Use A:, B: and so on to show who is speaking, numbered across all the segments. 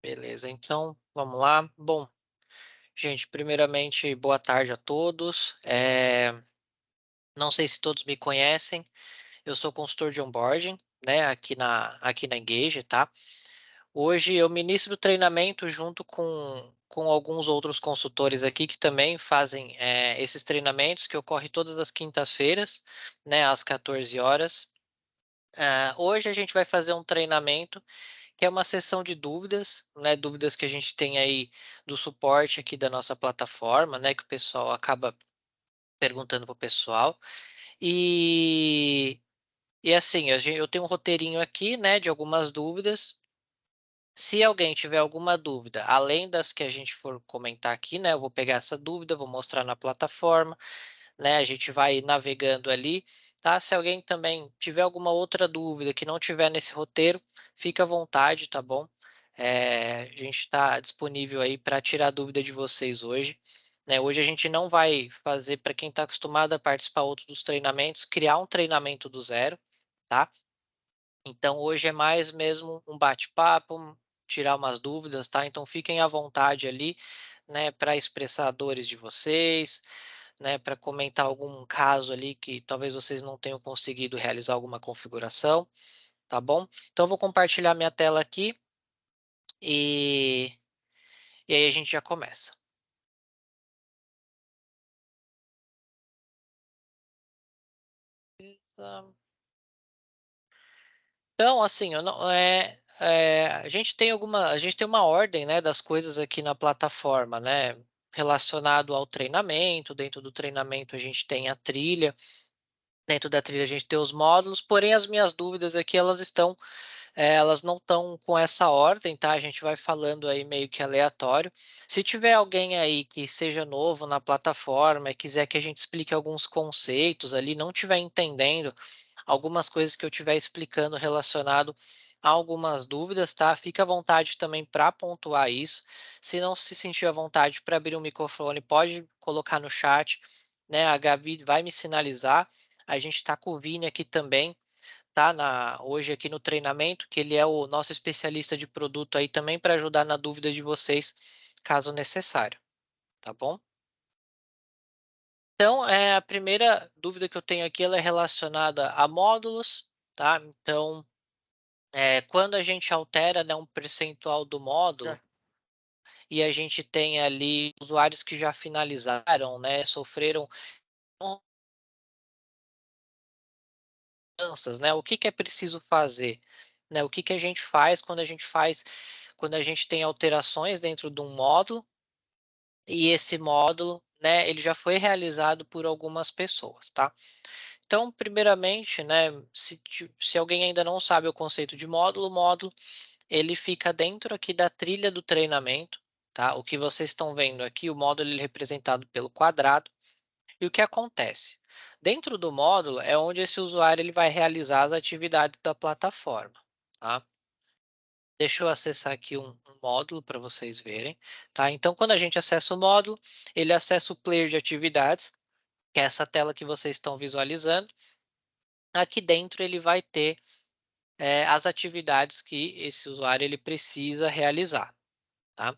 A: Beleza, então vamos lá. Bom, gente, primeiramente, boa tarde a todos. Não sei se todos me conhecem, eu sou consultor de onboarding, né, aqui na Engage, tá? Hoje eu ministro treinamento junto com alguns outros consultores aqui que também fazem esses treinamentos que ocorrem todas as quintas-feiras, né, às 14 horas. Hoje a gente vai fazer um treinamento que é uma sessão de dúvidas, né, dúvidas que a gente tem aí do suporte aqui da nossa plataforma, né, que o pessoal acaba perguntando para o pessoal. E, e assim, eu tenho um roteirinho aqui, né, de algumas dúvidas. Se alguém tiver alguma dúvida, além das que a gente for comentar aqui, né, eu vou pegar essa dúvida, vou mostrar na plataforma, né, a gente vai navegando ali, tá? Se alguém também tiver alguma outra dúvida que não tiver nesse roteiro, fica à vontade, tá bom? A gente está disponível aí para tirar a dúvida de vocês hoje, né? Hoje a gente não vai fazer, para quem está acostumado a participar outros dos treinamentos, criar um treinamento do zero, tá? Então hoje é mais mesmo um bate-papo, tirar umas dúvidas, tá? Então fiquem à vontade ali, né, para expressar dores de vocês, né, para comentar algum caso ali que talvez vocês não tenham conseguido realizar alguma configuração, tá bom? Então eu vou compartilhar minha tela aqui e, e aí a gente já começa. Tá. Então, assim, eu não, a gente tem uma ordem, né, das coisas aqui na plataforma, né, relacionado ao treinamento. Dentro do treinamento a gente tem a trilha, dentro da trilha a gente tem os módulos, porém as minhas dúvidas aqui elas não estão com essa ordem, tá? A gente vai falando aí meio que aleatório. Se tiver alguém aí que seja novo na plataforma e quiser que a gente explique alguns conceitos ali, não estiver entendendo algumas coisas que eu estiver explicando relacionado a algumas dúvidas, tá? Fica à vontade também para pontuar isso. Se não se sentir à vontade para abrir o microfone, pode colocar no chat, né? A Gabi vai me sinalizar. A gente está com o Vini aqui também, tá hoje aqui no treinamento, que ele é o nosso especialista de produto aí também para ajudar na dúvida de vocês, caso necessário, tá bom? Então, a primeira dúvida que eu tenho aqui, ela é relacionada a módulos, tá? Então, quando a gente altera, né, um percentual do módulo e a gente tem ali usuários que já finalizaram, né, sofreram mudanças, né? O que que é preciso fazer, né? O que que a gente faz quando a gente tem alterações dentro de um módulo e esse módulo, né, ele já foi realizado por algumas pessoas, tá? Então, primeiramente, né, se alguém ainda não sabe o conceito de módulo, o módulo ele fica dentro aqui da trilha do treinamento, tá? O que vocês estão vendo aqui, o módulo ele é representado pelo quadrado. E o que acontece? Dentro do módulo é onde esse usuário ele vai realizar as atividades da plataforma, tá? Deixa eu acessar aqui um módulo para vocês verem, tá? Então, quando a gente acessa o módulo, ele acessa o player de atividades, que é essa tela que vocês estão visualizando. Aqui dentro ele vai ter as atividades que esse usuário ele precisa realizar, tá?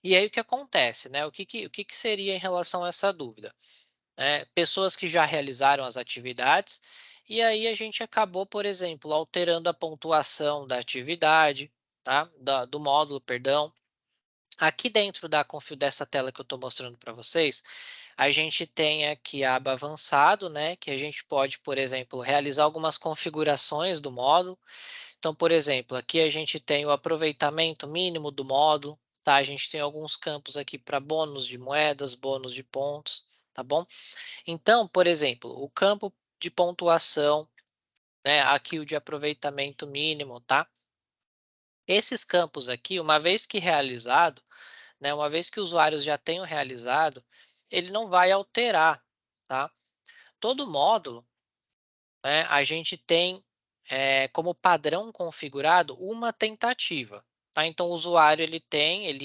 A: E aí o que acontece, né? O que que seria em relação a essa dúvida? Pessoas que já realizaram as atividades, e aí a gente acabou, por exemplo, alterando a pontuação da atividade, tá? Do módulo, perdão. Aqui dentro dessa tela que eu estou mostrando para vocês, a gente tem aqui a aba avançado, né? Que a gente pode, por exemplo, realizar algumas configurações do módulo. Então, por exemplo, aqui a gente tem o aproveitamento mínimo do módulo, tá? A gente tem alguns campos aqui para bônus de moedas, bônus de pontos, tá bom? Então, por exemplo, o campo de pontuação, né, aqui o de aproveitamento mínimo, tá? Esses campos aqui, uma vez que realizado, né, uma vez que os usuários já tenham realizado, ele não vai alterar, tá? Todo módulo, né, a gente tem como padrão configurado uma tentativa, tá? Então o usuário ele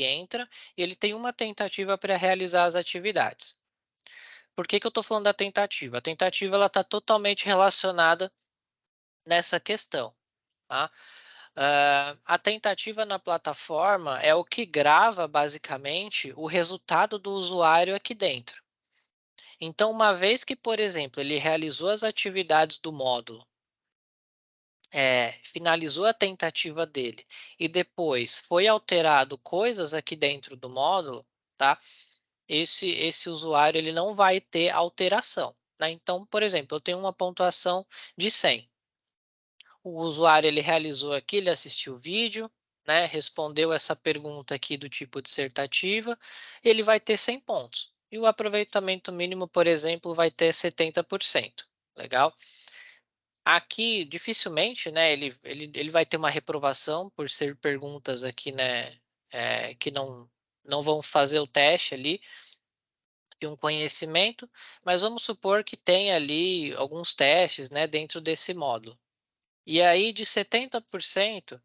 A: entra e ele tem uma tentativa para realizar as atividades. Por que que eu estou falando da tentativa? A tentativa ela está totalmente relacionada nessa questão, tá? A tentativa na plataforma é o que grava basicamente o resultado do usuário aqui dentro. Então, uma vez que, por exemplo, ele realizou as atividades do módulo, finalizou a tentativa dele e depois foi alterado coisas aqui dentro do módulo, tá? Esse usuário ele não vai ter alteração, né? Então, por exemplo, eu tenho uma pontuação de 100. O usuário ele realizou aqui, ele assistiu o vídeo, né, respondeu essa pergunta aqui do tipo dissertativa, ele vai ter 100 pontos. E o aproveitamento mínimo, por exemplo, vai ter 70%. Legal? Aqui, dificilmente, né, ele vai ter uma reprovação por ser perguntas aqui, né, que não vão fazer o teste ali de um conhecimento, mas vamos supor que tem ali alguns testes, né, dentro desse módulo. E aí de 70%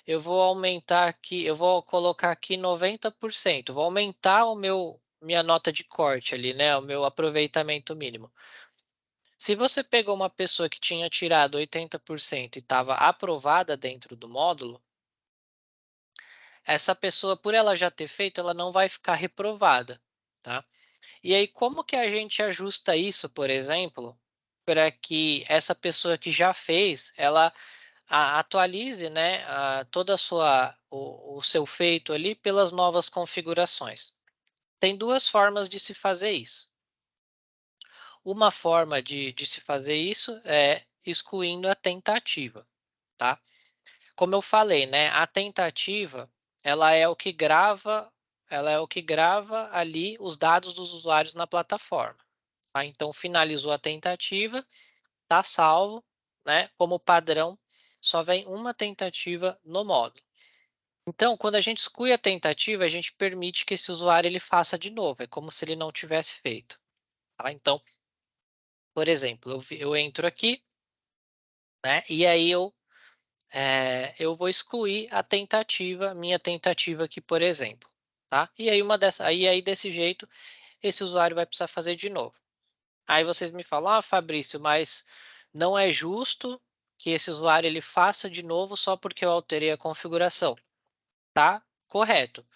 A: eu vou aumentar aqui, eu vou colocar aqui 90%, vou aumentar o meu minha nota de corte ali, né, o meu aproveitamento mínimo. Se você pegou uma pessoa que tinha tirado 80% e estava aprovada dentro do módulo, essa pessoa, por ela já ter feito, ela não vai ficar reprovada, tá? E aí, como que a gente ajusta isso, por exemplo, para que essa pessoa que já fez, ela atualize, né, toda a sua o seu feito ali pelas novas configurações. Tem 2 formas de se fazer isso. Uma forma de se fazer isso é excluindo a tentativa, tá. Como eu falei, né, a tentativa, ela é o que grava ali os dados dos usuários na plataforma, tá. Então finalizou a tentativa, tá salvo, né, como padrão, só vem uma tentativa no módulo. Então, quando a gente exclui a tentativa, a gente permite que esse usuário ele faça de novo, é como se ele não tivesse feito, tá. Então, por exemplo, eu entro aqui, né, e aí eu vou excluir a tentativa, minha tentativa aqui, por exemplo, tá. E aí desse jeito, esse usuário vai precisar fazer de novo. Aí vocês me falam: "Ah, Fabrício, mas não é justo que esse usuário ele faça de novo só porque eu alterei a configuração". Tá correto.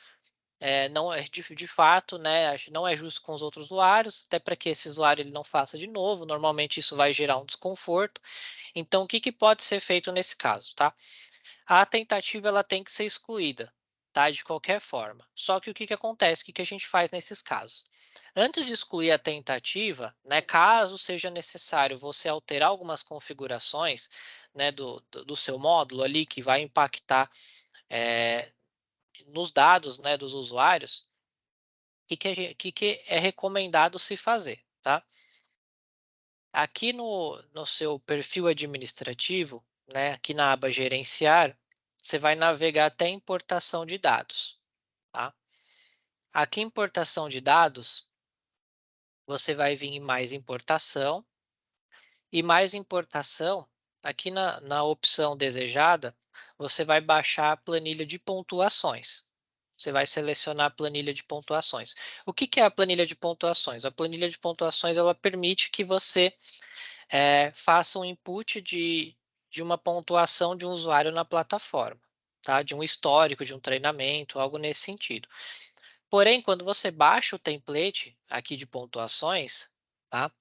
A: Não é de fato, né, não é justo com os outros usuários, até para que esse usuário ele não faça de novo, normalmente isso vai gerar um desconforto. Então o que que pode ser feito nesse caso, tá? A tentativa ela tem que ser excluída, tá, de qualquer forma. Só que o que que acontece, o que que a gente faz nesses casos? Antes de excluir a tentativa, né, caso seja necessário você alterar algumas configurações, né, do seu módulo ali que vai impactar, eh, nos dados, né, dos usuários, que é recomendado se fazer, tá? Aqui no seu perfil administrativo, né, aqui na aba gerenciar, você vai navegar até importação de dados, tá? Aqui em importação de dados, você vai vir em mais importação e mais importação, aqui na opção desejada, você vai baixar a planilha de pontuações. Você vai selecionar a planilha de pontuações. O que que é a planilha de pontuações? A planilha de pontuações ela permite que você faça um input de uma pontuação de um usuário na plataforma, tá? De um histórico, de um treinamento, algo nesse sentido. Porém, quando você baixa o template aqui de pontuações, tá?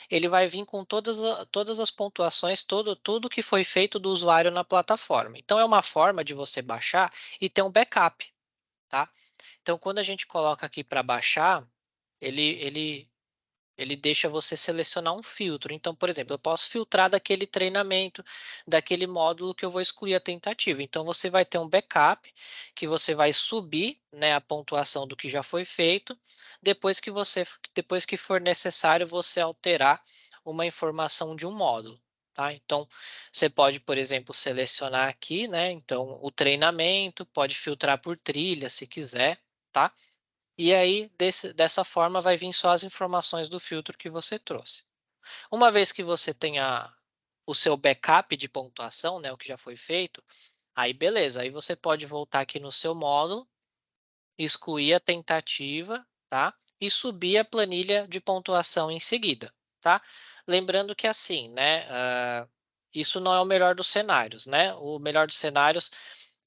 A: Ele vai vir com todas as pontuações, tudo que foi feito do usuário na plataforma. Então, é uma forma de você baixar e ter um backup, tá? Então, quando a gente coloca aqui para baixar, ele, ele ele deixa você selecionar um filtro. Então, por exemplo, eu posso filtrar daquele treinamento, daquele módulo que eu vou excluir a tentativa. Então, você vai ter um backup que você vai subir, né, a pontuação do que já foi feito, depois que for necessário você alterar uma informação de um módulo. Tá? Então, você pode, por exemplo, selecionar aqui, né? Então, o treinamento, pode filtrar por trilha, se quiser, tá? E aí, dessa forma, vai vir só as informações do filtro que você trouxe. Uma vez que você tenha o seu backup de pontuação, né, o que já foi feito, aí beleza, aí você pode voltar aqui no seu módulo, excluir a tentativa, tá? E subir a planilha de pontuação em seguida, tá? Lembrando que assim, né, isso não é o melhor dos cenários, né? O melhor dos cenários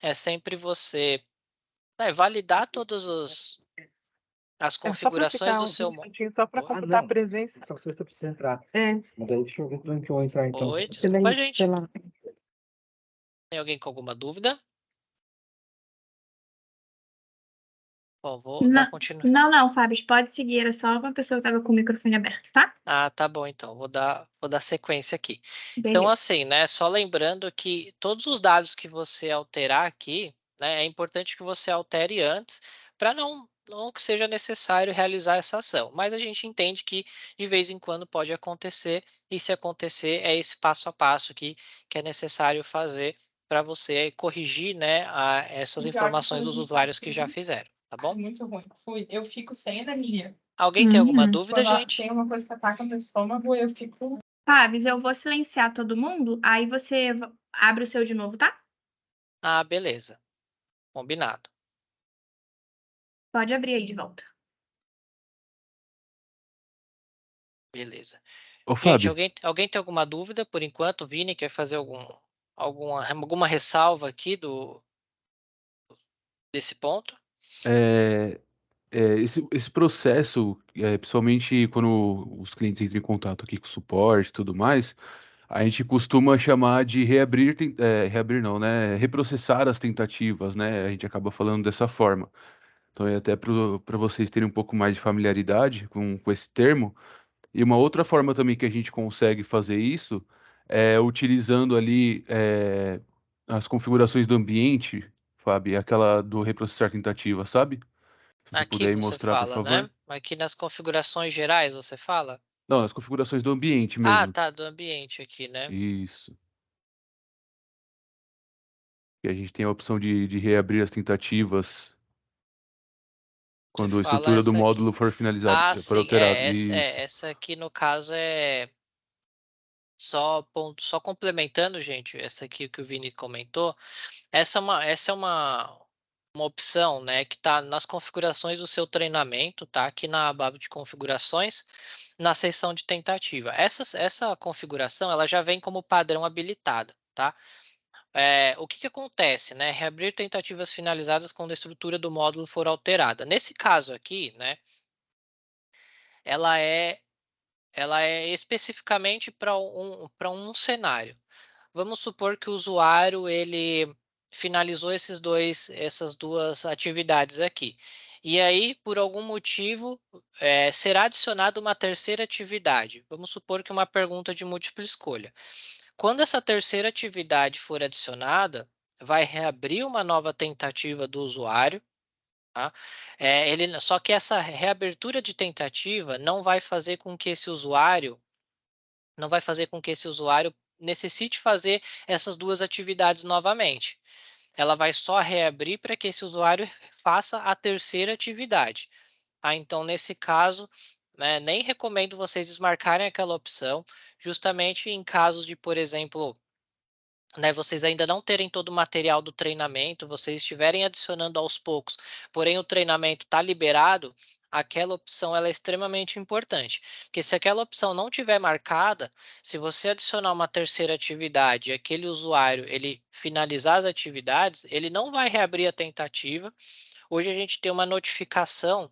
A: é sempre você, né, validar todas as
B: É só para
A: configurações
B: ficar
A: do
B: um
A: seu
B: minutinho, só para computar a presença. Só se você precisa entrar. É. Mas daí deixa eu ver como é que eu vou entrar então.
A: Oi,
B: Você daí,
A: desculpa,
B: sei
A: gente.
B: lá.
A: Tem alguém com alguma dúvida? Bom, vou dar
C: Não,
A: continu
C: não, Fábio, pode seguir. Era só uma pessoa que estava com o microfone aberto, tá?
A: Ah, tá bom então, vou dar sequência aqui. Então,
C: Beleza.
A: assim, né, só lembrando que todos os dados que você alterar aqui, né, é importante que você altere antes, para não que seja necessário realizar essa ação. Mas a gente entende que de vez em quando pode acontecer, e se acontecer, é esse passo a passo que é necessário fazer para você corrigir, né, essas
D: O pior que
A: informações
D: quando a
A: dos
D: gente tá
A: usuários que já
D: assim,
A: fizeram, tá
D: é
A: bom?
D: muito ruim. Eu fico sem energia.
A: Alguém tem alguma
C: Uhum.
A: dúvida,
D: Quando
A: gente?
D: tem uma coisa que ataca meu estômago, eu fico.
C: Fábio, eu vou silenciar todo mundo, aí você abre o seu de novo, tá?
A: Ah, beleza, combinado.
C: Pode abrir aí de volta.
A: Beleza.
E: Ô,
A: Gente,
E: Fábio,
A: alguém tem alguma dúvida por enquanto? Vini, quer fazer alguma ressalva aqui desse ponto?
E: é, esse processo, principalmente quando os clientes entram em contato aqui com o suporte e tudo mais, a gente costuma chamar de reabrir, reabrir não, né? Reprocessar as tentativas, né? A gente acaba falando dessa forma. Então, é até para vocês terem um pouco mais de familiaridade com esse termo. E uma outra forma também que a gente consegue fazer isso é utilizando ali as configurações do ambiente, Fábio, aquela do reprocessar tentativa, sabe? Se você
A: Aqui
E: puder aí
A: você
E: mostrar, por
A: fala, né?
E: favor.
A: Aqui nas configurações gerais você fala?
E: Não, as configurações do ambiente
A: Ah,
E: mesmo.
A: tá, do ambiente aqui, né?
E: Isso. E a gente tem a opção de reabrir as tentativas
A: Você
E: quando a
A: fala
E: estrutura do
A: essa aqui.
E: módulo for finalizada,
A: Ah,
E: já for
A: sim,
E: alterado. Isso.
A: essa aqui no caso é só complementando, gente, essa aqui que o Vini comentou. Essa é uma opção, né, que está nas configurações do seu treinamento, tá? Aqui na aba de configurações, na seção de tentativa. Essa configuração, ela já vem como padrão habilitada, tá? O que acontece, né? Reabrir tentativas finalizadas quando a estrutura do módulo for alterada. Nesse caso aqui, né, ela é, ela é especificamente para um cenário. Vamos supor que o usuário ele finalizou essas duas atividades aqui. E aí, por algum motivo, será adicionada uma terceira atividade. Vamos supor que uma pergunta de múltipla escolha. Quando essa terceira atividade for adicionada, vai reabrir uma nova tentativa do usuário. Tá? Só que essa reabertura de tentativa não vai fazer com que esse usuário necessite fazer essas duas atividades novamente. Ela vai só reabrir para que esse usuário faça a terceira atividade. Então, nesse caso, né, nem recomendo vocês desmarcarem aquela opção, justamente em casos de, por exemplo, né, vocês ainda não terem todo o material do treinamento, vocês estiverem adicionando aos poucos, porém o treinamento está liberado, aquela opção ela é extremamente importante. Porque se aquela opção não tiver marcada, se você adicionar uma terceira atividade e aquele usuário ele finalizar as atividades, ele não vai reabrir a tentativa. Hoje a gente tem uma notificação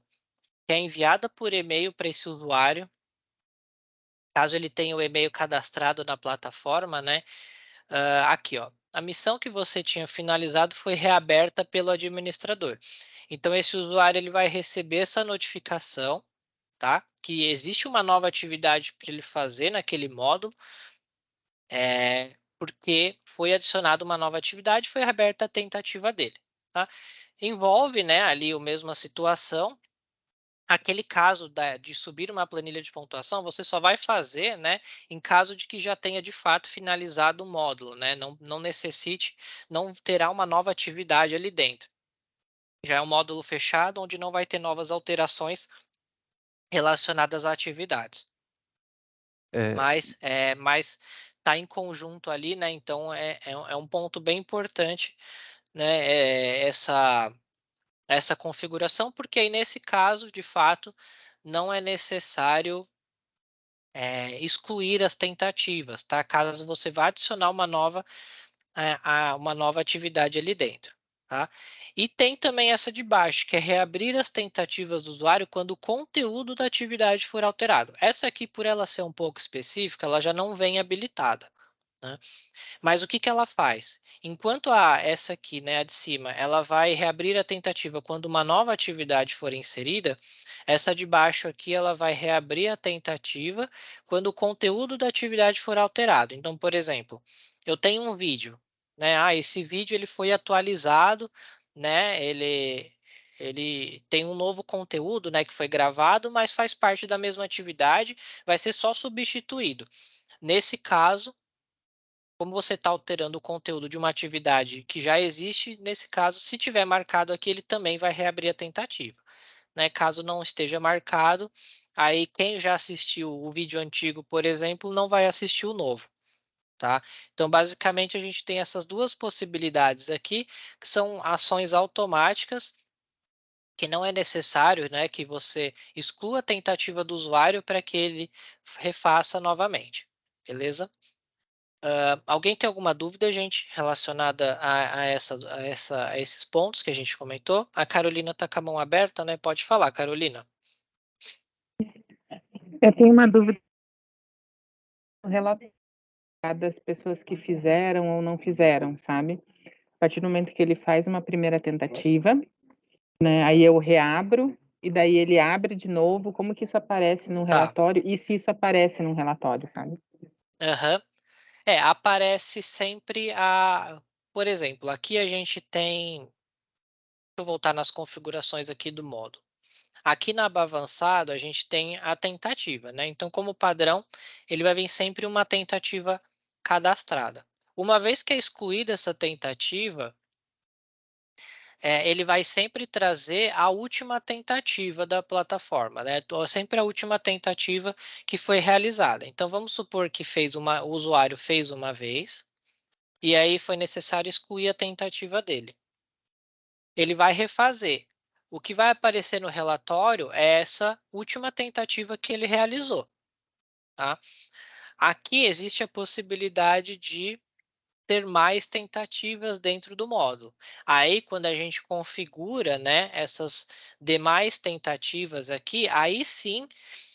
A: que é enviada por e-mail para esse usuário, caso ele tenha o e-mail cadastrado na plataforma, né? Aqui, ó. A missão que você tinha finalizado foi reaberta pelo administrador. Então, esse usuário ele vai receber essa notificação, tá? Que existe uma nova atividade para ele fazer naquele módulo, porque foi adicionada uma nova atividade, foi reaberta a tentativa dele, tá? Envolve, né, ali a mesma situação. Aquele caso de subir uma planilha de pontuação, você só vai fazer, né, em caso de que já tenha de fato finalizado o módulo, né, não necessite, não terá uma nova atividade ali dentro. Já é um módulo fechado, onde não vai ter novas alterações relacionadas à atividade.
E: É,
A: Mas tá em conjunto ali, né, então é um ponto bem importante, né, essa configuração, porque aí nesse caso, de fato, não é necessário excluir as tentativas, tá? Caso você vá adicionar uma nova atividade ali dentro, tá? E tem também essa de baixo, que é reabrir as tentativas do usuário quando o conteúdo da atividade for alterado. Essa aqui, por ela ser um pouco específica, ela já não vem habilitada, né? Mas o que que ela faz? Enquanto essa aqui, né, a de cima, ela vai reabrir a tentativa quando uma nova atividade for inserida, essa de baixo aqui, ela vai reabrir a tentativa quando o conteúdo da atividade for alterado. Então, por exemplo, eu tenho um vídeo, né? Esse vídeo ele foi atualizado, né? Ele tem um novo conteúdo, né, que foi gravado, mas faz parte da mesma atividade, vai ser só substituído. Nesse caso, como você está alterando o conteúdo de uma atividade que já existe, nesse caso, se tiver marcado aqui, ele também vai reabrir a tentativa, né? Caso não esteja marcado, aí quem já assistiu o vídeo antigo, por exemplo, não vai assistir o novo, tá? Então, basicamente, a gente tem essas duas possibilidades aqui, que são ações automáticas, que não é necessário, né, que você exclua a tentativa do usuário para que ele refaça novamente, beleza? Alguém tem alguma dúvida, gente, relacionada a esses pontos que a gente comentou? A Carolina está com a mão aberta, né? Pode falar, Carolina.
F: Eu tenho uma dúvida com relação das pessoas que fizeram ou não fizeram, sabe? A partir do momento que ele faz uma primeira tentativa, né? Aí eu reabro e daí ele abre de novo. Como que isso aparece no
A: Tá.
F: relatório? E se isso aparece no relatório, sabe?
A: Aham. Aparece sempre por exemplo, aqui a gente tem. Deixa eu voltar nas configurações aqui do módulo. Aqui na aba avançado, a gente tem a tentativa, né? Então, como padrão, ele vai vir sempre uma tentativa cadastrada. Uma vez que é excluída essa tentativa, ele vai sempre trazer a última tentativa da plataforma, né? Sempre a última tentativa que foi realizada. Então, vamos supor que o usuário fez uma vez, e aí foi necessário excluir a tentativa dele. Ele vai refazer. O que vai aparecer no relatório é essa última tentativa que ele realizou, tá? Aqui existe a possibilidade de ter mais tentativas dentro do módulo. Aí, quando a gente configura, né, essas demais tentativas aqui, aí sim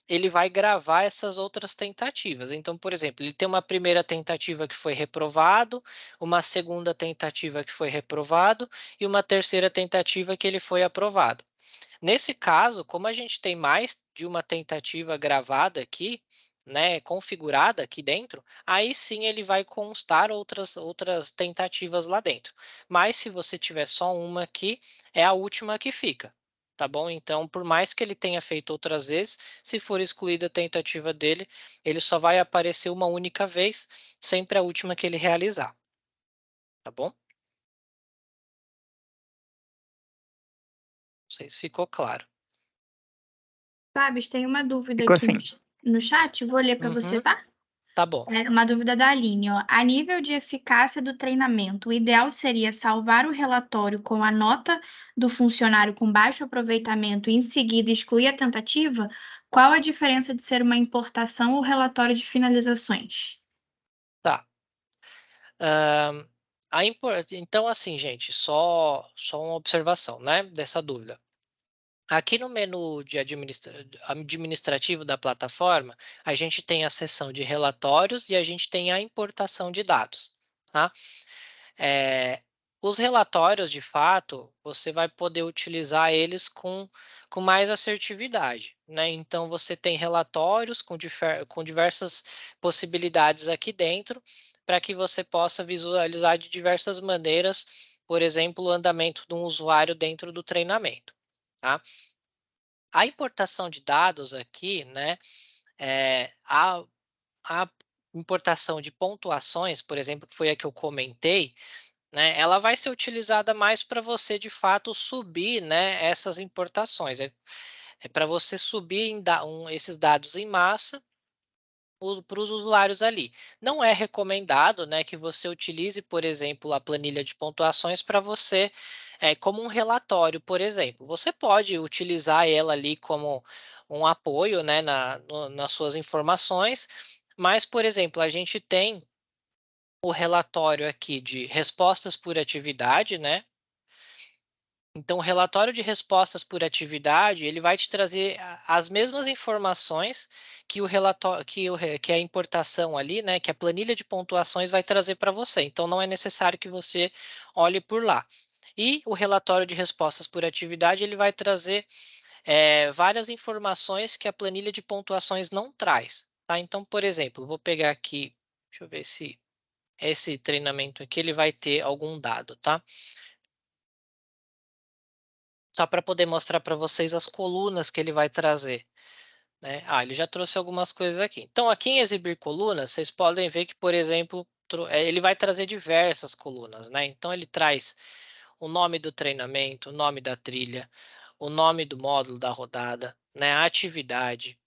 A: ele vai gravar essas outras tentativas. Então, por exemplo, ele tem uma primeira tentativa que foi reprovado, uma segunda tentativa que foi reprovado e uma terceira tentativa que ele foi aprovado. Nesse caso, como a gente tem mais de uma tentativa gravada aqui, né, configurada aqui dentro, aí sim ele vai constar outras tentativas lá dentro. Mas se você tiver só uma aqui, é a última que fica, tá bom? Então, por mais que ele tenha feito outras vezes, se for excluída a tentativa dele, ele só vai aparecer uma única vez, sempre a última que ele realizar, tá bom? Não sei se ficou claro.
C: Fábio, tem uma dúvida
F: Ficou
C: aqui
F: assim.
C: no chat, vou ler para você, tá?
A: Tá bom.
C: É uma dúvida da Aline, ó. A nível de eficácia do treinamento, o ideal seria salvar o relatório com a nota do funcionário com baixo aproveitamento e em seguida excluir a tentativa? Qual a diferença de ser uma importação ou relatório de finalizações?
A: Tá. Então, assim, gente, só uma observação, né, dessa dúvida. Aqui no menu de administrativo da plataforma, a gente tem a seção de relatórios e a gente tem a importação de dados, tá? Os relatórios, de fato, você vai poder utilizar eles com mais assertividade, né? Então, você tem relatórios com diversas possibilidades aqui dentro, para que você possa visualizar de diversas maneiras, por exemplo, o andamento de um usuário dentro do treinamento, tá? A importação de dados aqui, né? A importação de pontuações, por exemplo, que foi a que eu comentei, né, ela vai ser utilizada mais para você, de fato, subir, né, essas importações. É para você subir esses dados em massa para os usuários ali. Não é recomendado, né, que você utilize, por exemplo, a planilha de pontuações para você, como um relatório, por exemplo. Você pode utilizar ela ali como um apoio, né, nas suas informações, mas, por exemplo, a gente tem o relatório aqui de respostas por atividade, né? Então, o relatório de respostas por atividade, ele vai te trazer as mesmas informações que o relatório, que a importação ali, né, que a planilha de pontuações vai trazer para você. Então, não é necessário que você olhe por lá. E o relatório de respostas por atividade, ele vai trazer várias informações que a planilha de pontuações não traz, tá? Então, por exemplo, vou pegar aqui, deixa eu ver se esse treinamento aqui ele vai ter algum dado, tá? Só para poder mostrar para vocês as colunas que ele vai trazer, né? Ele já trouxe algumas coisas aqui. Então, aqui em exibir colunas, vocês podem ver que, por exemplo, ele vai trazer diversas colunas, né? Então, ele traz o nome do treinamento, o nome da trilha, o nome do módulo da rodada, né? A atividade,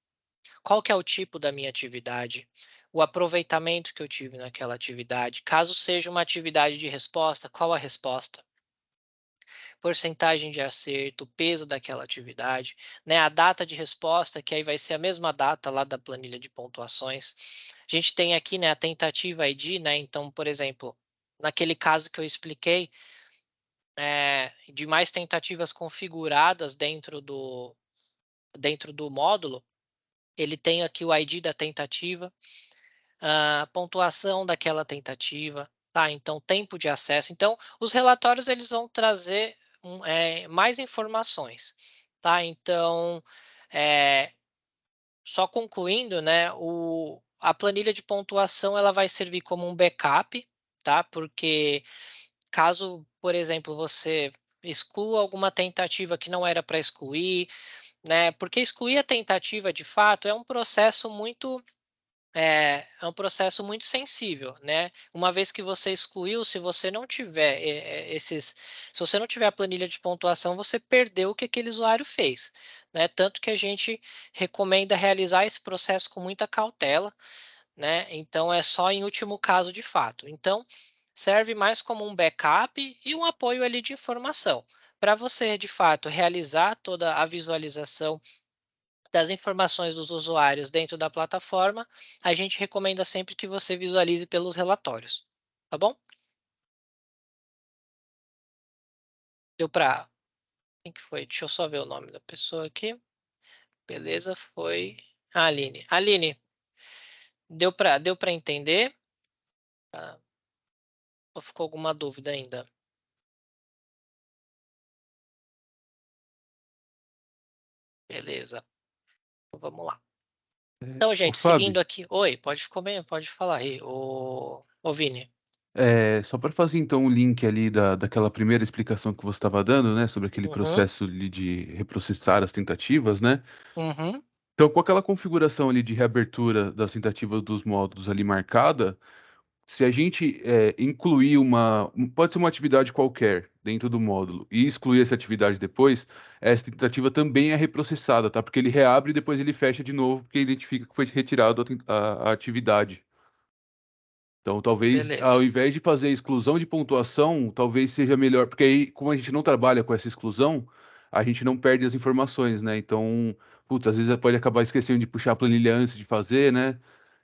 A: qual que é o tipo da minha atividade, o aproveitamento que eu tive naquela atividade, caso seja uma atividade de resposta, qual a resposta, porcentagem de acerto, peso daquela atividade, né? A data de resposta, que aí vai ser a mesma data lá da planilha de pontuações. A gente tem aqui, né, a tentativa ID, né? Então, por exemplo, naquele caso que eu expliquei, de mais tentativas configuradas dentro do módulo, ele tem aqui o ID da tentativa, a pontuação daquela tentativa, tá? Então, tempo de acesso. Então, os relatórios eles vão trazer mais informações, tá? Então, só concluindo, né? A planilha de pontuação ela vai servir como um backup, tá? Porque caso, por exemplo, você exclua alguma tentativa que não era para excluir, né? Porque excluir a tentativa, de fato, é um processo muito um processo muito sensível, né? Uma vez que você excluiu, se você não tiver se você não tiver a planilha de pontuação, você perdeu o que aquele usuário fez, né? Tanto que a gente recomenda realizar esse processo com muita cautela, né? Então é só em último caso de fato. Então serve mais como um backup e um apoio ali de informação para você de fato realizar toda a visualização das informações dos usuários dentro da plataforma, a gente recomenda sempre que você visualize pelos relatórios, tá bom? Deu para... Quem que foi? Deixa eu só ver o nome da pessoa aqui. Beleza, foi a Aline. Aline, deu para entender? Tá. Ou ficou alguma dúvida ainda? Beleza, então, vamos lá. Então,
E: Ô,
A: gente, seguindo
E: Fábio,
A: aqui. Oi, pode comer, pode falar aí, ô Vini.
E: só para fazer então o link ali daquela primeira explicação que você estava dando, né, sobre aquele
A: Uhum,
E: processo ali de reprocessar as tentativas, né?
A: uhum,
E: Então, com aquela configuração ali de reabertura das tentativas dos módulos ali marcada, se a gente incluir pode ser uma atividade qualquer dentro do módulo e excluir essa atividade depois, essa tentativa também é reprocessada, tá? Porque ele reabre e depois ele fecha de novo, porque identifica que foi retirado a atividade. Então, talvez,
A: beleza.
E: ao invés de fazer a exclusão de pontuação, talvez seja melhor, porque aí, como a gente não trabalha com essa exclusão, a gente não perde as informações, né? Então, putz, às vezes pode acabar esquecendo de puxar a planilha antes de fazer, né?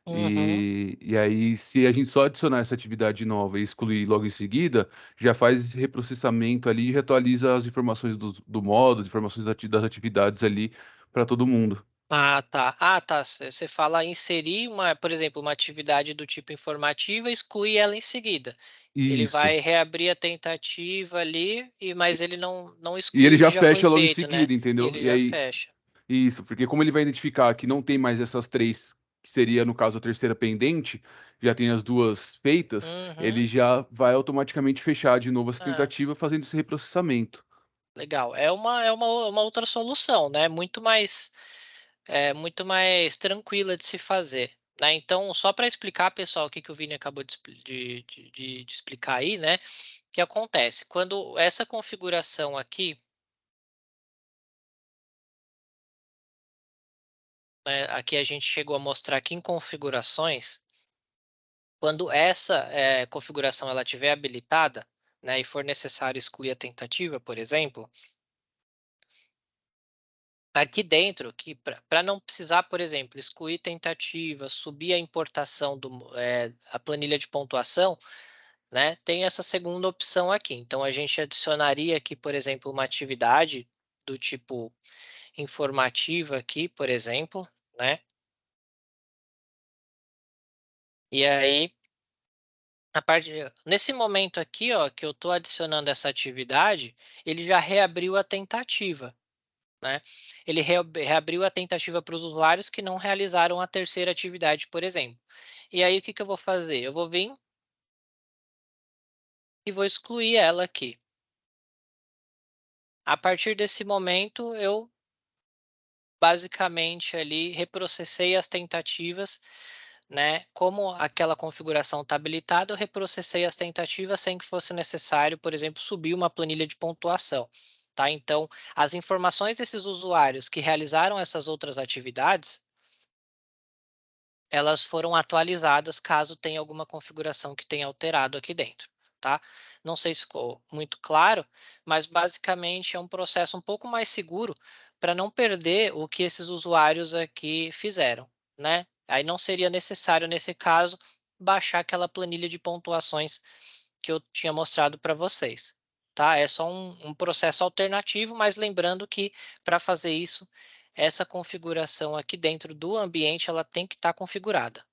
A: Uhum.
E: E aí, se a gente só adicionar essa atividade nova e excluir logo em seguida, já faz esse reprocessamento ali e atualiza as informações do módulo, as informações das atividades ali para todo mundo.
A: Ah, tá. Ah, tá. Você fala inserir por exemplo, uma atividade do tipo informativa e excluir ela em seguida. Ele
E: Isso.
A: vai reabrir a tentativa ali, mas ele não
E: E
A: exclui
E: ele
A: o que
E: já
A: já foi
E: fecha logo em
A: feito, né?
E: seguida, entendeu?
A: Ele
E: E
A: já
E: aí,
A: fecha.
E: isso, porque como ele vai identificar que não tem mais essas três, que seria, no caso, a terceira pendente, já tem as duas feitas,
A: Uhum.
E: ele já vai automaticamente fechar de novo essa
A: Ah,
E: tentativa, fazendo esse reprocessamento.
A: legal. É uma outra solução, né? Muito mais tranquila de se fazer, né? Então, só para explicar, pessoal, o que que o Vini acabou de explicar aí, né? O que acontece? Quando essa configuração aqui, né, aqui a gente chegou a mostrar aqui em configurações, quando essa configuração ela estiver habilitada, né, e for necessário excluir a tentativa, por exemplo, aqui dentro, para não precisar, por exemplo, excluir tentativa, subir a importação a planilha de pontuação, né, tem essa segunda opção aqui. Então, a gente adicionaria aqui, por exemplo, uma atividade do tipo informativa aqui, por exemplo, né? E aí, nesse momento aqui, ó, que eu estou adicionando essa atividade, ele já reabriu a tentativa, né? Ele reabriu a tentativa para os usuários que não realizaram a terceira atividade, por exemplo. E aí, o que que eu vou fazer? Eu vou vir e vou excluir ela aqui. A partir desse momento, eu basicamente ali reprocessei as tentativas, né? Como aquela configuração está habilitada, eu reprocessei as tentativas sem que fosse necessário, por exemplo, subir uma planilha de pontuação. Tá? Então, as informações desses usuários que realizaram essas outras atividades, elas foram atualizadas caso tenha alguma configuração que tenha alterado aqui dentro, tá? Não sei se ficou muito claro, mas basicamente é um processo um pouco mais seguro para não perder o que esses usuários aqui fizeram, né? Aí não seria necessário, nesse caso, baixar aquela planilha de pontuações que eu tinha mostrado para vocês, tá? É só um processo alternativo, mas lembrando que para fazer isso, essa configuração aqui dentro do ambiente, ela tem que estar configurada,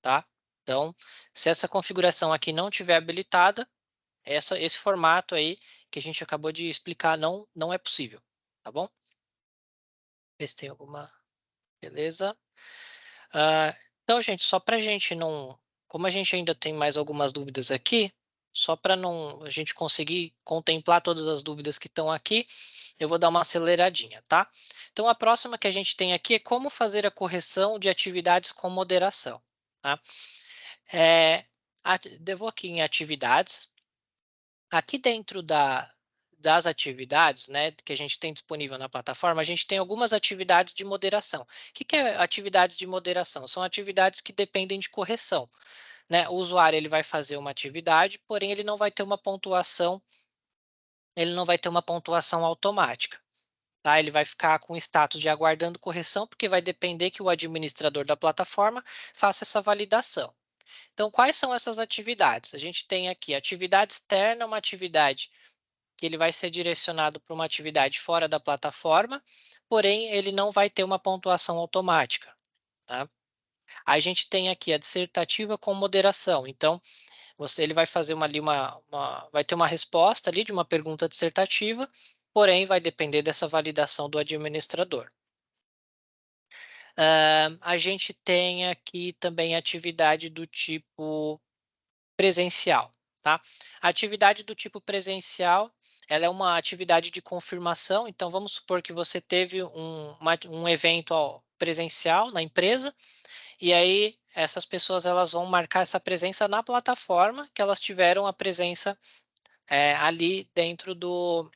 A: tá? Então, se essa configuração aqui não tiver habilitada, esse formato aí que a gente acabou de explicar não é possível, tá bom? Ver se tem alguma... Beleza? Então, gente, só para a gente não... Como a gente ainda tem mais algumas dúvidas aqui, só para não a gente conseguir contemplar todas as dúvidas que estão aqui, eu vou dar uma aceleradinha, tá? Então, a próxima que a gente tem aqui é como fazer a correção de atividades com moderação, tá? Eu vou aqui em atividades. Aqui dentro das atividades, né, que a gente tem disponível na plataforma, a gente tem algumas atividades de moderação. O que é atividades de moderação? São atividades que dependem de correção, né? O usuário ele vai fazer uma atividade, porém ele não vai ter uma pontuação, automática. Tá? Ele vai ficar com o status de aguardando correção, porque vai depender que o administrador da plataforma faça essa validação. Então, quais são essas atividades? A gente tem aqui atividade externa, uma atividade que ele vai ser direcionado para uma atividade fora da plataforma, porém ele não vai ter uma pontuação automática, tá? A gente tem aqui a dissertativa com moderação. Então, ele vai fazer vai ter uma resposta ali de uma pergunta dissertativa, porém vai depender dessa validação do administrador. A gente tem aqui também atividade do tipo presencial, tá? A atividade do tipo presencial, ela é uma atividade de confirmação, então vamos supor que você teve um evento presencial na empresa, e aí essas pessoas elas vão marcar essa presença na plataforma, que elas tiveram a presença ali dentro do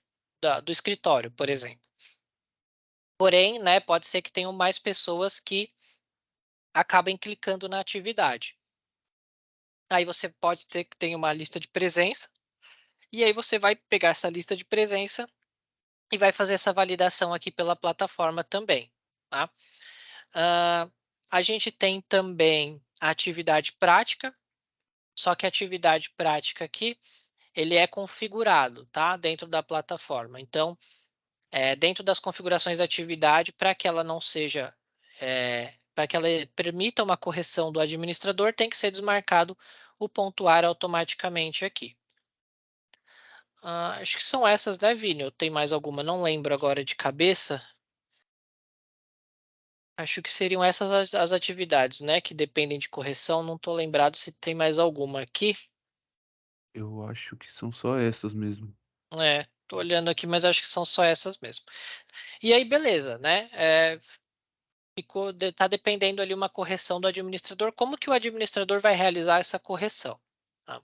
A: escritório, por exemplo. Porém, né, pode ser que tenham mais pessoas que acabem clicando na atividade. Aí você pode ter que ter uma lista de presença, e aí você vai pegar essa lista de presença e vai fazer essa validação aqui pela plataforma também, tá? A gente tem também a atividade prática, só que a atividade prática aqui, ele é configurado, tá? Dentro da plataforma. Então, dentro das configurações da atividade, para que ela não seja... para que ela permita uma correção do administrador, tem que ser desmarcado o pontuar automaticamente aqui. Acho que são essas, né, Vini? Tem mais alguma? Não lembro agora de cabeça. Acho que seriam essas as atividades, né, que dependem de correção. Não estou lembrado se tem mais alguma aqui.
E: Eu acho que são só essas mesmo.
A: Tô olhando aqui, mas acho que são só essas mesmo. E aí, beleza, né? Tá dependendo ali uma correção do administrador. Como que o administrador vai realizar essa correção? Tá?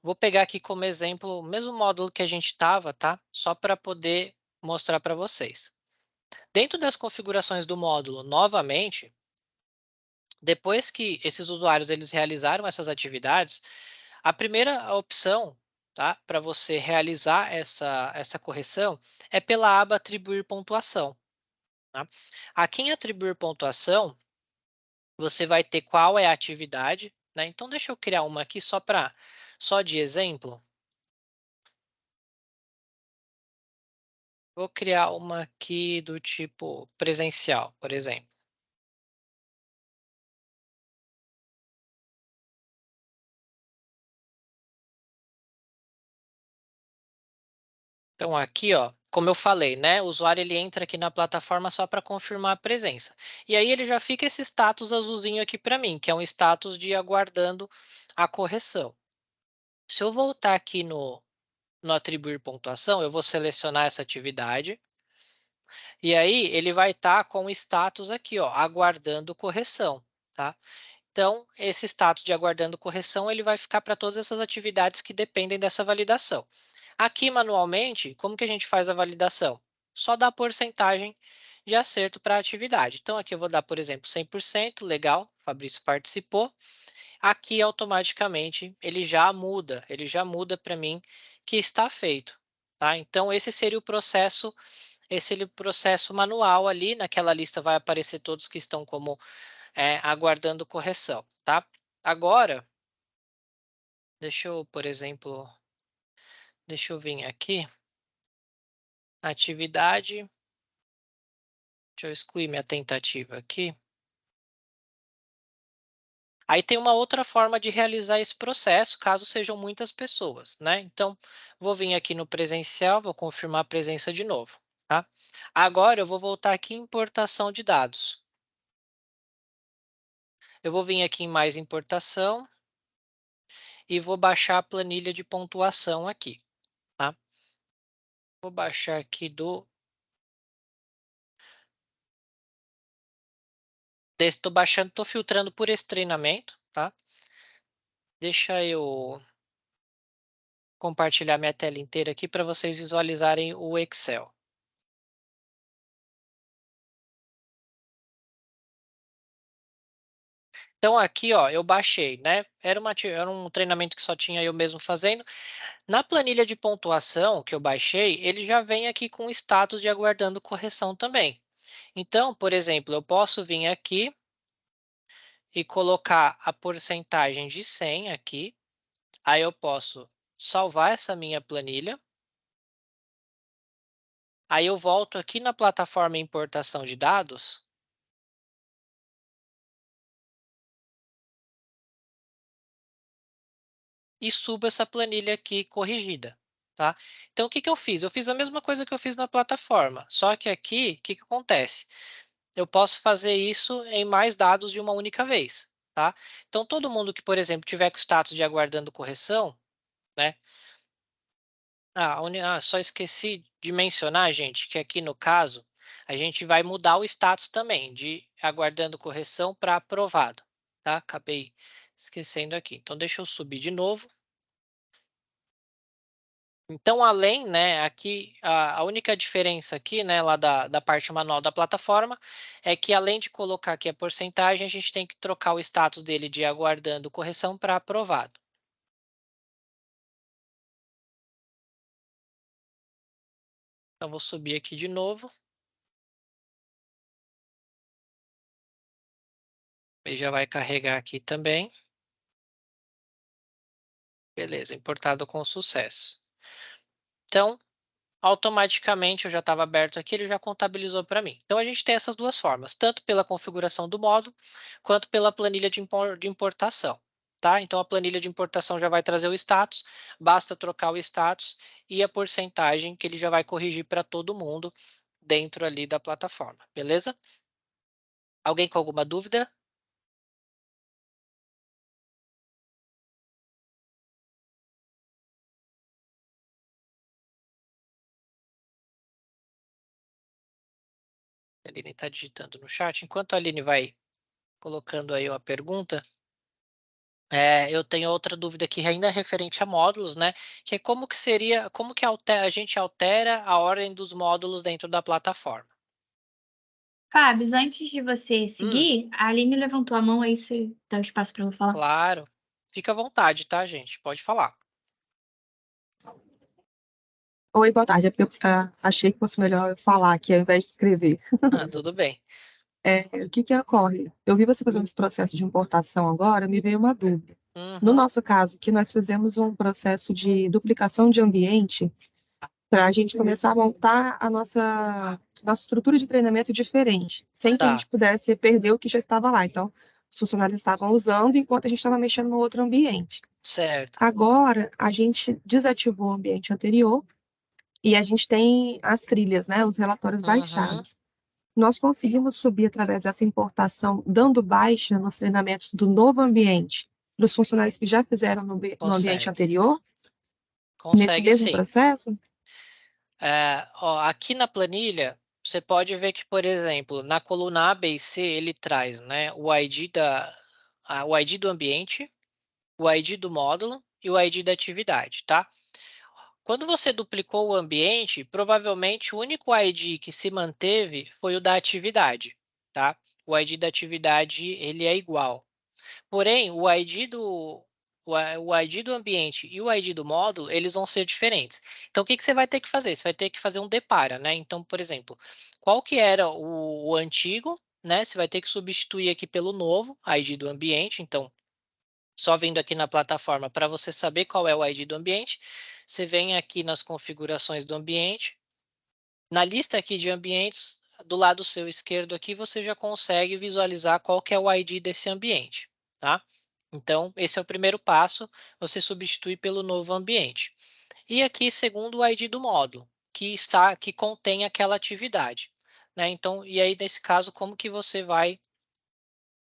A: Vou pegar aqui como exemplo o mesmo módulo que a gente estava, tá? Só para poder mostrar para vocês. Dentro das configurações do módulo, novamente, depois que esses usuários eles realizaram essas atividades, a primeira opção tá? Para você realizar essa correção é pela aba atribuir pontuação, tá? Aqui em atribuir pontuação, você vai ter qual é a atividade, né? Então deixa eu criar uma aqui só de exemplo. Vou criar uma aqui do tipo presencial, por exemplo. Então aqui, ó, como eu falei, né, o usuário ele entra aqui na plataforma só para confirmar a presença. E aí ele já fica esse status azulzinho aqui para mim, que é um status de aguardando a correção. Se eu voltar aqui no atribuir pontuação, eu vou selecionar essa atividade. E aí ele vai estar com o status aqui, ó, aguardando correção, tá? Então, esse status de aguardando correção, ele vai ficar para todas essas atividades que dependem dessa validação. Aqui, manualmente, como que a gente faz a validação? Só dá a porcentagem de acerto para a atividade. Então, aqui eu vou dar, por exemplo, 100%, legal, Fabrício participou. Aqui, automaticamente, ele já muda para mim que está feito, tá? Então, esse seria o processo manual ali, naquela lista vai aparecer todos que estão como aguardando correção, tá? Agora, deixa eu, por exemplo, deixa eu vir aqui, atividade, deixa eu excluir minha tentativa aqui. Aí tem uma outra forma de realizar esse processo, caso sejam muitas pessoas, né? Então, vou vir aqui no presencial, vou confirmar a presença de novo, tá? Agora eu vou voltar aqui em importação de dados. Eu vou vir aqui em mais importação e vou baixar a planilha de pontuação aqui, tá? Vou baixar aqui estou baixando, estou filtrando por esse treinamento, tá? Deixa eu compartilhar minha tela inteira aqui para vocês visualizarem o Excel. Então aqui, ó, eu baixei, né? Era um treinamento que só tinha eu mesmo fazendo. Na planilha de pontuação que eu baixei, ele já vem aqui com o status de aguardando correção também. Então, por exemplo, eu posso vir aqui e colocar a porcentagem de 100 aqui. Aí eu posso salvar essa minha planilha. Aí eu volto aqui na plataforma importação de dados. E subo essa planilha aqui corrigida, tá? Então, o que que eu fiz? Eu fiz a mesma coisa que eu fiz na plataforma, só que aqui, o que que acontece? Eu posso fazer isso em mais dados de uma única vez, tá? Então, todo mundo que, por exemplo, tiver com o status de aguardando correção, né? Só esqueci de mencionar, gente, que aqui no caso, a gente vai mudar o status também, de aguardando correção para aprovado, tá? Acabei esquecendo aqui. Então, deixa eu subir de novo. Então, além, né, aqui, a única diferença aqui, né, lá da parte manual da plataforma, é que além de colocar aqui a porcentagem, a gente tem que trocar o status dele de aguardando correção para aprovado. Então, vou subir aqui de novo. Ele já vai carregar aqui também. Beleza, importado com sucesso. Então, automaticamente eu já estava aberto aqui, ele já contabilizou para mim. Então a gente tem essas duas formas, tanto pela configuração do módulo, quanto pela planilha de importação. Tá? Então a planilha de importação já vai trazer o status, basta trocar o status e a porcentagem que ele já vai corrigir para todo mundo dentro ali da plataforma, beleza? Alguém com alguma dúvida? A Aline está digitando no chat. Enquanto a Aline vai colocando aí uma pergunta, eu tenho outra dúvida aqui ainda referente a módulos, né? Que é como que a gente altera a ordem dos módulos dentro da plataforma.
C: Fábio, antes de você seguir, a Aline levantou a mão, aí você dá o espaço para eu falar.
A: Claro. Fica à vontade, tá, gente? Pode falar.
G: Oi, boa tarde. É porque eu achei que fosse melhor eu falar aqui ao invés de escrever.
A: Ah, tudo bem.
G: O que que ocorre? Eu vi você fazendo esse processo de importação agora, me veio uma dúvida. No
A: Uhum,
G: nosso caso, que nós fizemos um processo de duplicação de ambiente para a gente começar a montar a nossa estrutura de treinamento diferente, sem que a
A: tá,
G: gente pudesse perder o que já estava lá. Então, os funcionários estavam usando enquanto a gente estava mexendo no outro ambiente.
A: certo.
G: Agora, a gente desativou o ambiente anterior e a gente tem as trilhas, né, os relatórios
A: Uhum,
G: baixados. Nós conseguimos subir através dessa importação, dando baixa nos treinamentos do novo ambiente, dos funcionários que já fizeram no ambiente
A: consegue.
G: anterior, nesse
A: Consegue
G: mesmo
A: sim.
G: processo?
A: Ó, aqui na planilha, você pode ver que, por exemplo, na coluna A, B e C, ele traz, né, o ID do ambiente, o ID do módulo e o ID da atividade, tá? Quando você duplicou o ambiente, provavelmente o único ID que se manteve foi o da atividade, tá? O ID da atividade, ele é igual. Porém, o ID do ambiente e o ID do módulo, eles vão ser diferentes. Então, o que que você vai ter que fazer? Você vai ter que fazer um depara, né? Então, por exemplo, qual que era o antigo, né? Você vai ter que substituir aqui pelo novo ID do ambiente. Então, só vindo aqui na plataforma para você saber qual é o ID do ambiente, você vem aqui nas configurações do ambiente. Na lista aqui de ambientes, do lado seu esquerdo aqui, você já consegue visualizar qual que é o ID desse ambiente, tá? Então, esse é o primeiro passo, você substitui pelo novo ambiente. E aqui, segundo o ID do módulo, que contém aquela atividade, né? Então, e aí nesse caso, como que você vai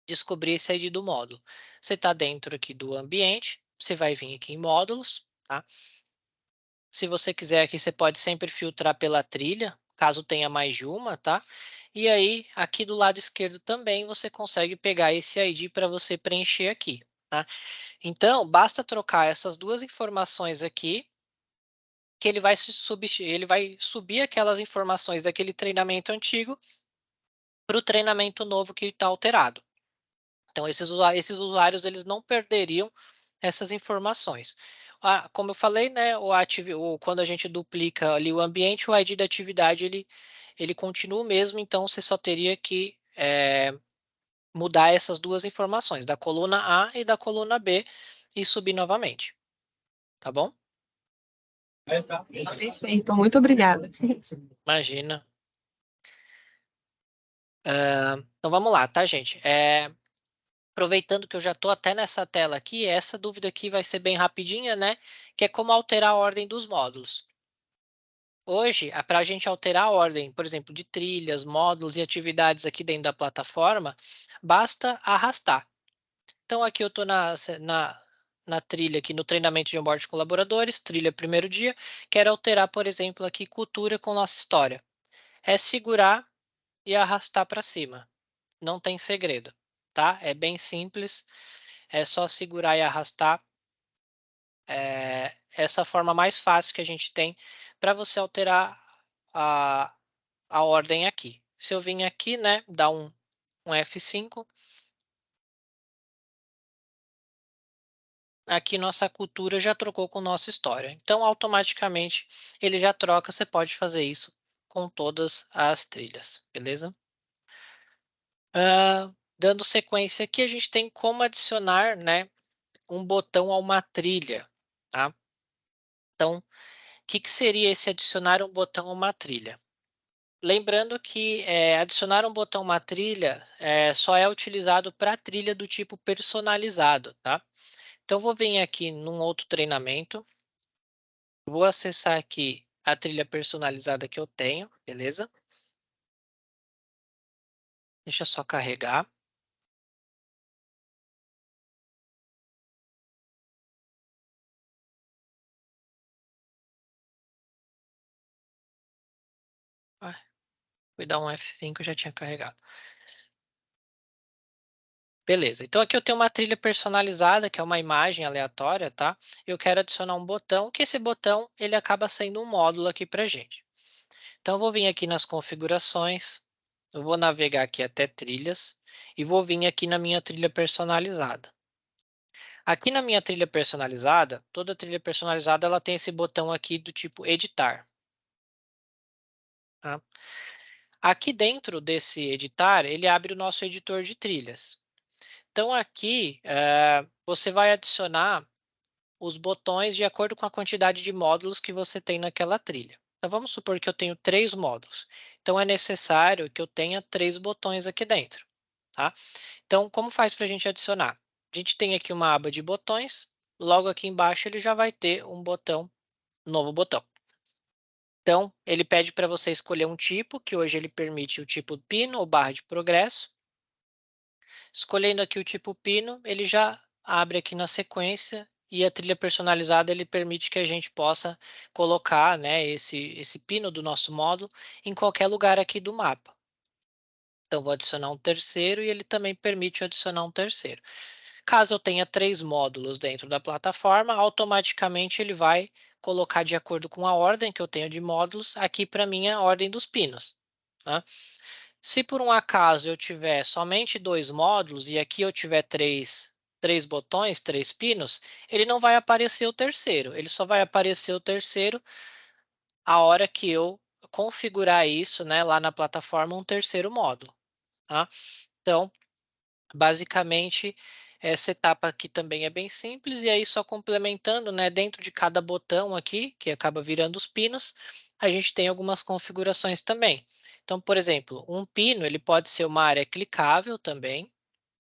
A: descobrir esse ID do módulo? Você está dentro aqui do ambiente, você vai vir aqui em módulos, tá? Se você quiser aqui, você pode sempre filtrar pela trilha, caso tenha mais de uma, tá? E aí, aqui do lado esquerdo também, você consegue pegar esse ID para você preencher aqui, tá? Então, basta trocar essas duas informações aqui, que ele vai subir aquelas informações daquele treinamento antigo para o treinamento novo que está alterado. Então, esses usuários eles não perderiam essas informações. Como eu falei, né, quando a gente duplica ali o ambiente, o ID da atividade ele continua o mesmo, então você só teria que mudar essas duas informações, da coluna A e da coluna B, e subir novamente. Tá bom?
G: Perfeito, muito obrigada.
A: Imagina. Então vamos lá, tá, gente? Aproveitando que eu já estou até nessa tela aqui, essa dúvida aqui vai ser bem rapidinha, né? Que é como alterar a ordem dos módulos. Hoje, para a gente alterar a ordem, por exemplo, de trilhas, módulos e atividades aqui dentro da plataforma, basta arrastar. Então, aqui eu estou na trilha, aqui no treinamento de onboard de colaboradores, trilha primeiro dia, quero alterar, por exemplo, aqui cultura com nossa história. É segurar e arrastar para cima. Não tem segredo, tá? É bem simples, é só segurar e arrastar. Essa forma mais fácil que a gente tem para você alterar a, a ordem aqui. Se eu vim aqui, né, dar um F5, aqui nossa cultura já trocou com nossa história. Então, automaticamente, ele já troca, você pode fazer isso com todas as trilhas, beleza? Dando sequência aqui, a gente tem como adicionar, né, um botão a uma trilha, tá? Então, o que seria esse adicionar um botão a uma trilha? Lembrando que adicionar um botão a uma trilha só é utilizado para trilha do tipo personalizado, tá? Então, vou vir aqui num outro treinamento, vou acessar aqui a trilha personalizada que eu tenho, beleza? Deixa eu só carregar. Fui dar um F5, já tinha carregado. Beleza, então aqui eu tenho uma trilha personalizada, que é uma imagem aleatória, tá? Eu quero adicionar um botão, que esse botão ele acaba sendo um módulo aqui para gente. Então, eu vou vir aqui nas configurações, eu vou navegar aqui até trilhas, e vou vir aqui na minha trilha personalizada. Aqui na minha trilha personalizada, toda trilha personalizada ela tem esse botão aqui do tipo editar. Tá? Aqui dentro desse editar, ele abre o nosso editor de trilhas. Então aqui você vai adicionar os botões de acordo com a quantidade de módulos que você tem naquela trilha. Então vamos supor que eu tenho 3 módulos. Então é necessário que eu tenha 3 botões aqui dentro. Tá? Então como faz para a gente adicionar? A gente tem aqui uma aba de botões, logo aqui embaixo ele já vai ter um botão, novo botão. Então, ele pede para você escolher um tipo, que hoje ele permite o tipo pino ou barra de progresso. Escolhendo aqui o tipo pino, ele já abre aqui na sequência e a trilha personalizada ele permite que a gente possa colocar, né, esse pino do nosso módulo em qualquer lugar aqui do mapa. Então, vou adicionar um terceiro e ele também permite adicionar um terceiro. Caso eu tenha 3 módulos dentro da plataforma, automaticamente ele vai colocar de acordo com a ordem que eu tenho de módulos aqui para mim a ordem dos pinos. Tá? Se por um acaso eu tiver somente 2 módulos e aqui eu tiver três botões, 3 pinos, ele não vai aparecer o terceiro. Ele só vai aparecer o terceiro a hora que eu configurar isso, né, lá na plataforma, um terceiro módulo. Tá? Então, basicamente, essa etapa aqui também é bem simples, e aí só complementando, né, dentro de cada botão aqui, que acaba virando os pinos, a gente tem algumas configurações também. Então, por exemplo, um pino ele pode ser uma área clicável também.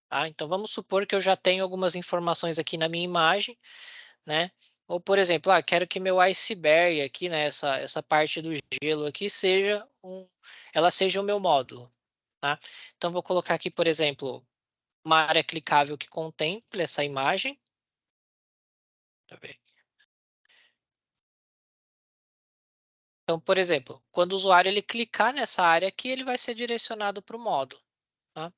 A: Tá? Então, vamos supor que eu já tenho algumas informações aqui na minha imagem, né? Ou, por exemplo, quero que meu iceberg aqui, né, essa parte do gelo aqui, ela seja o meu módulo. Tá? Então, vou colocar aqui, por exemplo, uma área clicável que contemple essa imagem. Deixa eu ver. Então, por exemplo, quando o usuário ele clicar nessa área aqui, ele vai ser direcionado para o módulo. Tá?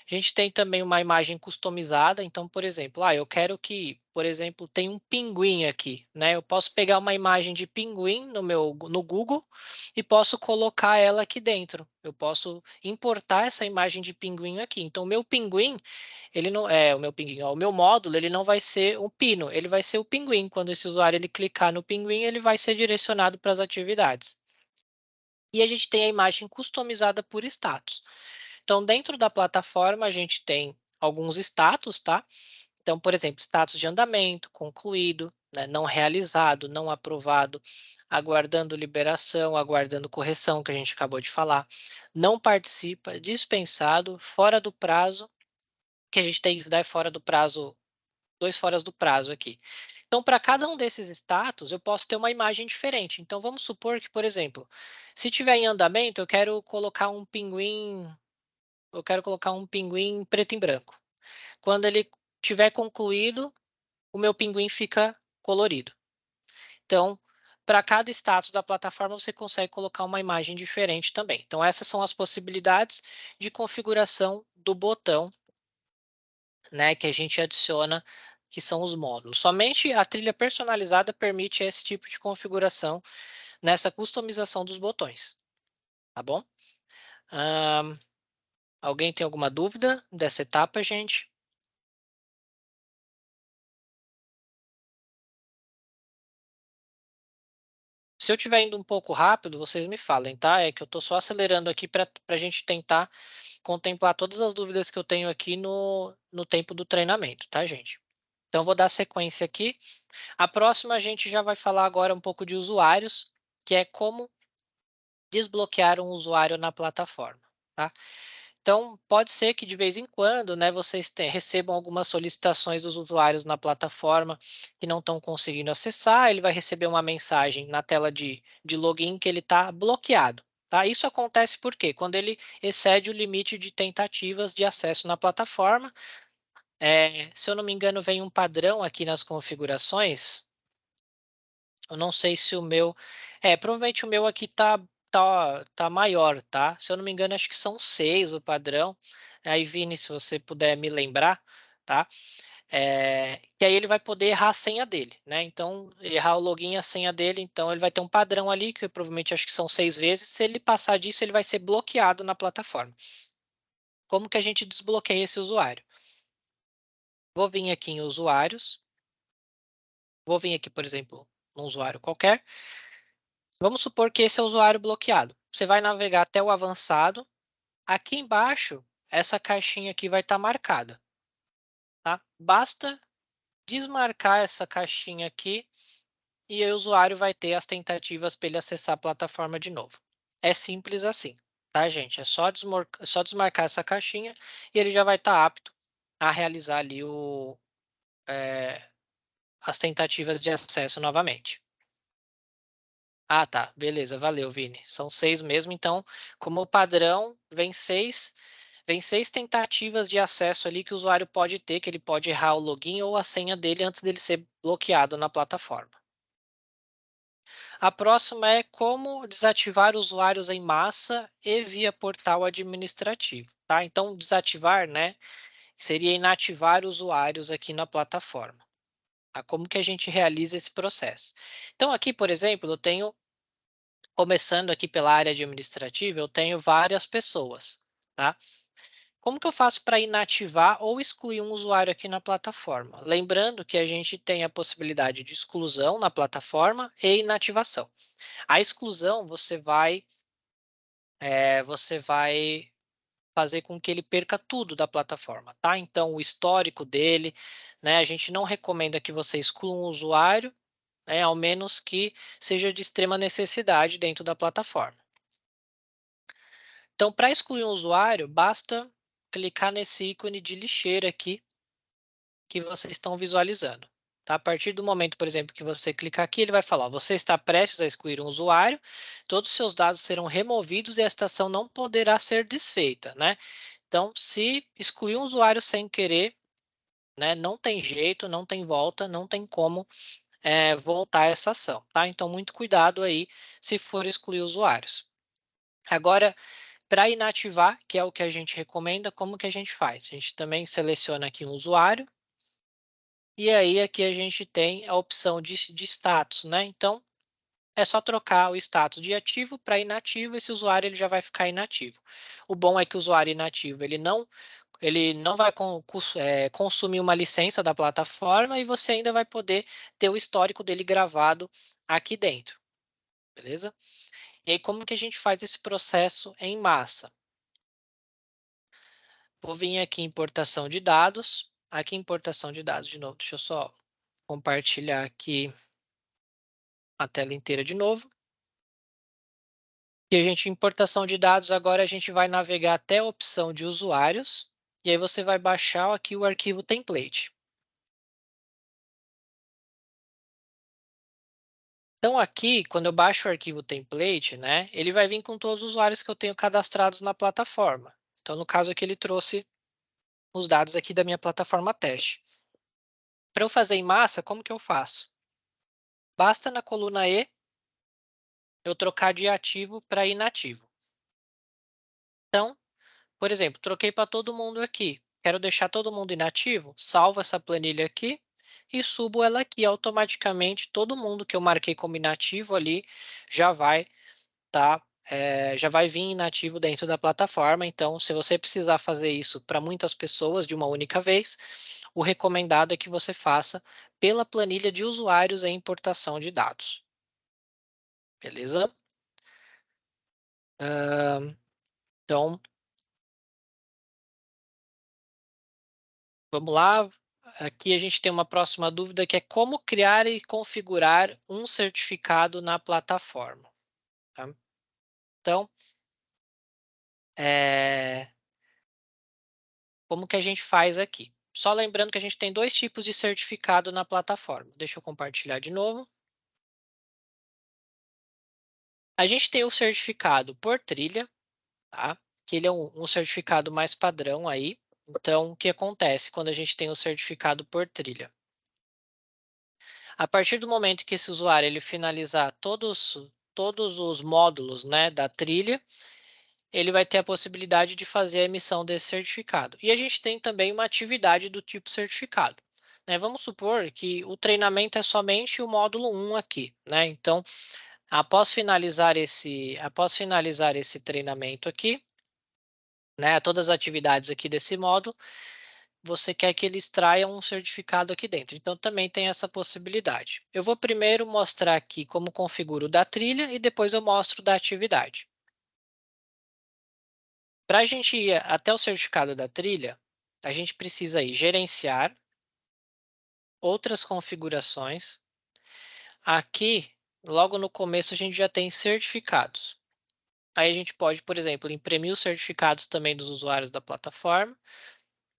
A: A gente tem também uma imagem customizada. Então, por exemplo, eu quero que, por exemplo, tenha um pinguim aqui, né? Eu posso pegar uma imagem de pinguim no Google e posso colocar ela aqui dentro. Eu posso importar essa imagem de pinguim aqui. Então, o meu pinguim ele não é o meu pinguim, o meu módulo, ele não vai ser um pino, ele vai ser o pinguim. Quando esse usuário ele clicar no pinguim, ele vai ser direcionado para as atividades. E a gente tem a imagem customizada por status. Então, dentro da plataforma, a gente tem alguns status, tá? Então, por exemplo, status de andamento, concluído, né, não realizado, não aprovado, aguardando liberação, aguardando correção, que a gente acabou de falar, não participa, dispensado, fora do prazo, que a gente tem que dar fora do prazo, 2 foras do prazo aqui. Então, para cada um desses status, eu posso ter uma imagem diferente. Então, vamos supor que, por exemplo, se tiver em andamento, eu quero colocar um pinguim preto e branco. Quando ele tiver concluído, o meu pinguim fica colorido. Então, para cada status da plataforma, você consegue colocar uma imagem diferente também. Então, essas são as possibilidades de configuração do botão, né, que a gente adiciona, que são os módulos. Somente a trilha personalizada permite esse tipo de configuração nessa customização dos botões, tá bom? Alguém tem alguma dúvida dessa etapa, gente? Se eu estiver indo um pouco rápido, vocês me falem, tá? É que eu estou só acelerando aqui para a gente tentar contemplar todas as dúvidas que eu tenho aqui no tempo do treinamento, tá, gente? Então, vou dar sequência aqui. A próxima, a gente já vai falar agora um pouco de usuários, que é como desbloquear um usuário na plataforma, tá? Então, pode ser que de vez em quando, né, vocês recebam algumas solicitações dos usuários na plataforma que não estão conseguindo acessar, ele vai receber uma mensagem na tela de login que ele está bloqueado. Tá? Isso acontece porque quando ele excede o limite de tentativas de acesso na plataforma, se eu não me engano, vem um padrão aqui nas configurações. Eu não sei se o meu... provavelmente o meu aqui tá maior, tá? Se eu não me engano, acho que são 6 o padrão. Aí, Vini, se você puder me lembrar, tá? E aí ele vai poder errar a senha dele, né? Então, errar o login e a senha dele, então ele vai ter um padrão ali, que eu provavelmente acho que são 6 vezes. Se ele passar disso, ele vai ser bloqueado na plataforma. Como que a gente desbloqueia esse usuário? Vou vir aqui em usuários. Vou vir aqui, por exemplo, num usuário qualquer. Vamos supor que esse é o usuário bloqueado. Você vai navegar até o avançado. Aqui embaixo, essa caixinha aqui vai estar marcada. Tá? Basta desmarcar essa caixinha aqui e o usuário vai ter as tentativas para ele acessar a plataforma de novo. É simples assim, tá, gente? É só desmarcar essa caixinha e ele já vai estar apto a realizar ali as tentativas de acesso novamente. Ah, tá. Beleza, valeu, Vini. São 6 mesmo, então, como padrão, vem seis tentativas de acesso ali que o usuário pode ter, que ele pode errar o login ou a senha dele antes dele ser bloqueado na plataforma. A próxima é como desativar usuários em massa e via portal administrativo, tá? Então, desativar, né, seria inativar usuários aqui na plataforma. Tá? Como que a gente realiza esse processo? Então, aqui, por exemplo, eu tenho, começando aqui pela área administrativa, eu tenho várias pessoas, tá? Como que eu faço para inativar ou excluir um usuário aqui na plataforma? Lembrando que a gente tem a possibilidade de exclusão na plataforma e inativação. A exclusão você vai fazer com que ele perca tudo da plataforma, tá? Então, o histórico dele, né? A gente não recomenda que você exclua um usuário, né? Ao menos que seja de extrema necessidade dentro da plataforma. Então, para excluir um usuário, basta clicar nesse ícone de lixeira aqui que vocês estão visualizando. Tá? A partir do momento, por exemplo, que você clicar aqui, ele vai falar: você está prestes a excluir um usuário, todos os seus dados serão removidos e a estação não poderá ser desfeita, né? Então, se excluir um usuário sem querer, né, não tem jeito, não tem volta, não tem como voltar essa ação, tá? Então, muito cuidado aí se for excluir usuários. Agora, para inativar, que é o que a gente recomenda, como que a gente faz? A gente também seleciona aqui um usuário, e aí aqui a gente tem a opção de status, né? Então, é só trocar o status de ativo para inativo, esse usuário ele já vai ficar inativo. O bom é que o usuário inativo ele não vai consumir uma licença da plataforma e você ainda vai poder ter o histórico dele gravado aqui dentro, beleza? E aí como que a gente faz esse processo em massa? Vou vir aqui em importação de dados, aqui em importação de dados de novo, deixa eu só compartilhar aqui a tela inteira de novo. E a gente, importação de dados, agora a gente vai navegar até a opção de usuários, e aí você vai baixar aqui o arquivo template. Então aqui, quando eu baixo o arquivo template, né, ele vai vir com todos os usuários que eu tenho cadastrados na plataforma. Então, no caso aqui, ele trouxe os dados aqui da minha plataforma teste. Para eu fazer em massa, como que eu faço? Basta na coluna E, eu trocar de ativo para inativo. Então, por exemplo, troquei para todo mundo aqui. Quero deixar todo mundo inativo? Salvo essa planilha aqui e subo ela aqui. Automaticamente, todo mundo que eu marquei como inativo ali já vai já vai vir inativo dentro da plataforma. Então, se você precisar fazer isso para muitas pessoas de uma única vez, o recomendado é que você faça pela planilha de usuários e importação de dados. Beleza? Então, vamos lá. Aqui a gente tem uma próxima dúvida que é como criar e configurar um certificado na plataforma. Tá? Então, como que a gente faz aqui? Só lembrando que a gente tem 2 tipos de certificado na plataforma. Deixa eu compartilhar de novo. A gente tem o certificado por trilha, tá? Que ele é um certificado mais padrão aí. Então, o que acontece quando a gente tem o certificado por trilha? A partir do momento que esse usuário ele finalizar todos os módulos, né, da trilha, ele vai ter a possibilidade de fazer a emissão desse certificado. E a gente tem também uma atividade do tipo certificado. Né? Vamos supor que o treinamento é somente o módulo 1 aqui. Né? Então, após finalizar esse treinamento aqui, né, todas as atividades aqui desse módulo, você quer que ele extraia um certificado aqui dentro. Então, também tem essa possibilidade. Eu vou primeiro mostrar aqui como configuro o da trilha e depois eu mostro o da atividade. Para a gente ir até o certificado da trilha, a gente precisa ir gerenciar, outras configurações. Aqui, logo no começo, a gente já tem certificados. Aí a gente pode, por exemplo, imprimir os certificados também dos usuários da plataforma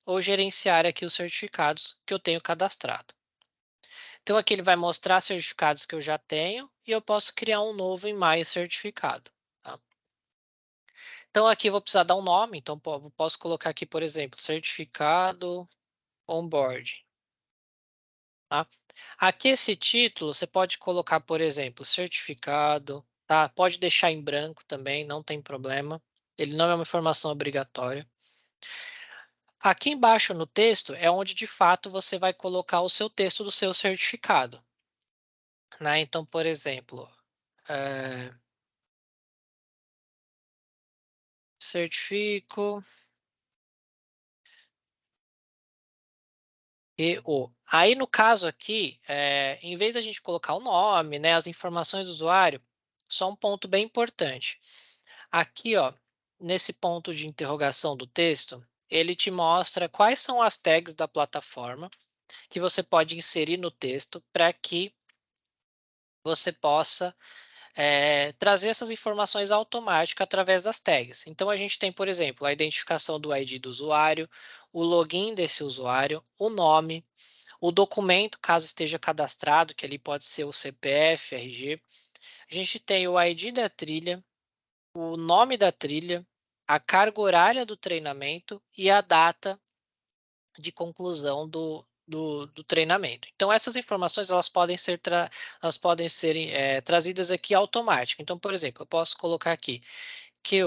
A: ou gerenciar aqui os certificados que eu tenho cadastrado. Então, aqui ele vai mostrar certificados que eu já tenho e eu posso criar um novo em mais certificado. Tá? Então, aqui eu vou precisar dar um nome. Então, posso colocar aqui, por exemplo, certificado onboarding. Tá? Aqui esse título você pode colocar, por exemplo, certificado. Tá? Pode deixar em branco também, não tem problema. Ele não é uma informação obrigatória. Aqui embaixo no texto é onde, de fato, você vai colocar o seu texto do seu certificado. Né? Então, por exemplo, certifico EO. Aí, no caso aqui, em vez da gente colocar o nome, né, as informações do usuário, só um ponto bem importante. Aqui, ó, nesse ponto de interrogação do texto, ele te mostra quais são as tags da plataforma que você pode inserir no texto para que você possa trazer essas informações automáticas através das tags. Então, a gente tem, por exemplo, a identificação do ID do usuário, o login desse usuário, o nome, o documento, caso esteja cadastrado, que ali pode ser o CPF, RG. A gente tem o ID da trilha, o nome da trilha, a carga horária do treinamento e a data de conclusão do treinamento. Então, essas informações elas podem ser, trazidas aqui automático. Então, por exemplo, eu posso colocar aqui que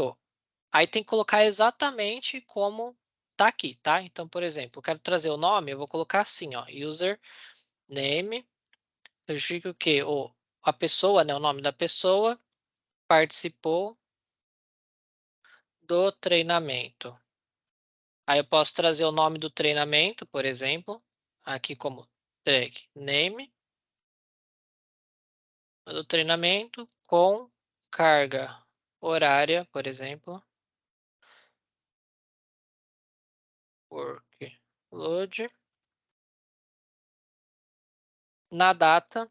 A: aí tem que colocar exatamente como está aqui, tá? Então, por exemplo, eu quero trazer o nome, eu vou colocar assim, ó, user name, eu digo que a pessoa, né, o nome da pessoa participou do treinamento. Aí eu posso trazer o nome do treinamento, por exemplo, aqui como tag name do treinamento com carga horária, por exemplo, workload, na data.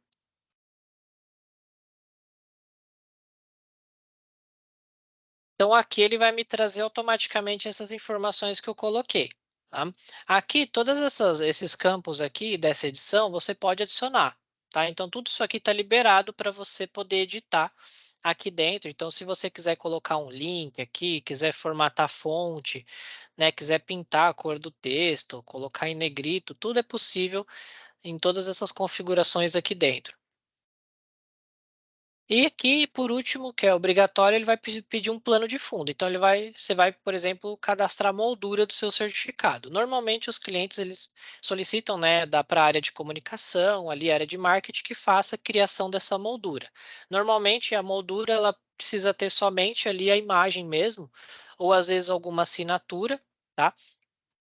A: Então, aqui ele vai me trazer automaticamente essas informações que eu coloquei. Tá? Aqui, esses campos aqui dessa edição, você pode adicionar. Tá? Então, tudo isso aqui está liberado para você poder editar aqui dentro. Então, se você quiser colocar um link aqui, quiser formatar fonte, né, quiser pintar a cor do texto, colocar em negrito, tudo é possível em todas essas configurações aqui dentro. E aqui, por último, que é obrigatório, ele vai pedir um plano de fundo. Então, você vai, por exemplo, cadastrar a moldura do seu certificado. Normalmente, os clientes eles solicitam, né, para a área de comunicação, ali, área de marketing, que faça a criação dessa moldura. Normalmente, a moldura ela precisa ter somente ali a imagem mesmo, ou às vezes alguma assinatura, tá?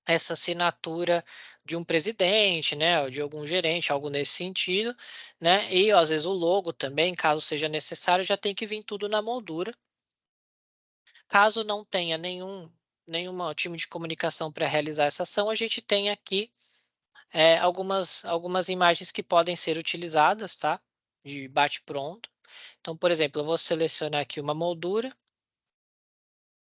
A: Essa assinatura de um presidente, né, ou de algum gerente, algo nesse sentido, né, e às vezes o logo também, caso seja necessário, já tem que vir tudo na moldura. Caso não tenha nenhum time de comunicação para realizar essa ação, a gente tem aqui algumas imagens que podem ser utilizadas, tá, de bate-pronto. Então, por exemplo, eu vou selecionar aqui uma moldura.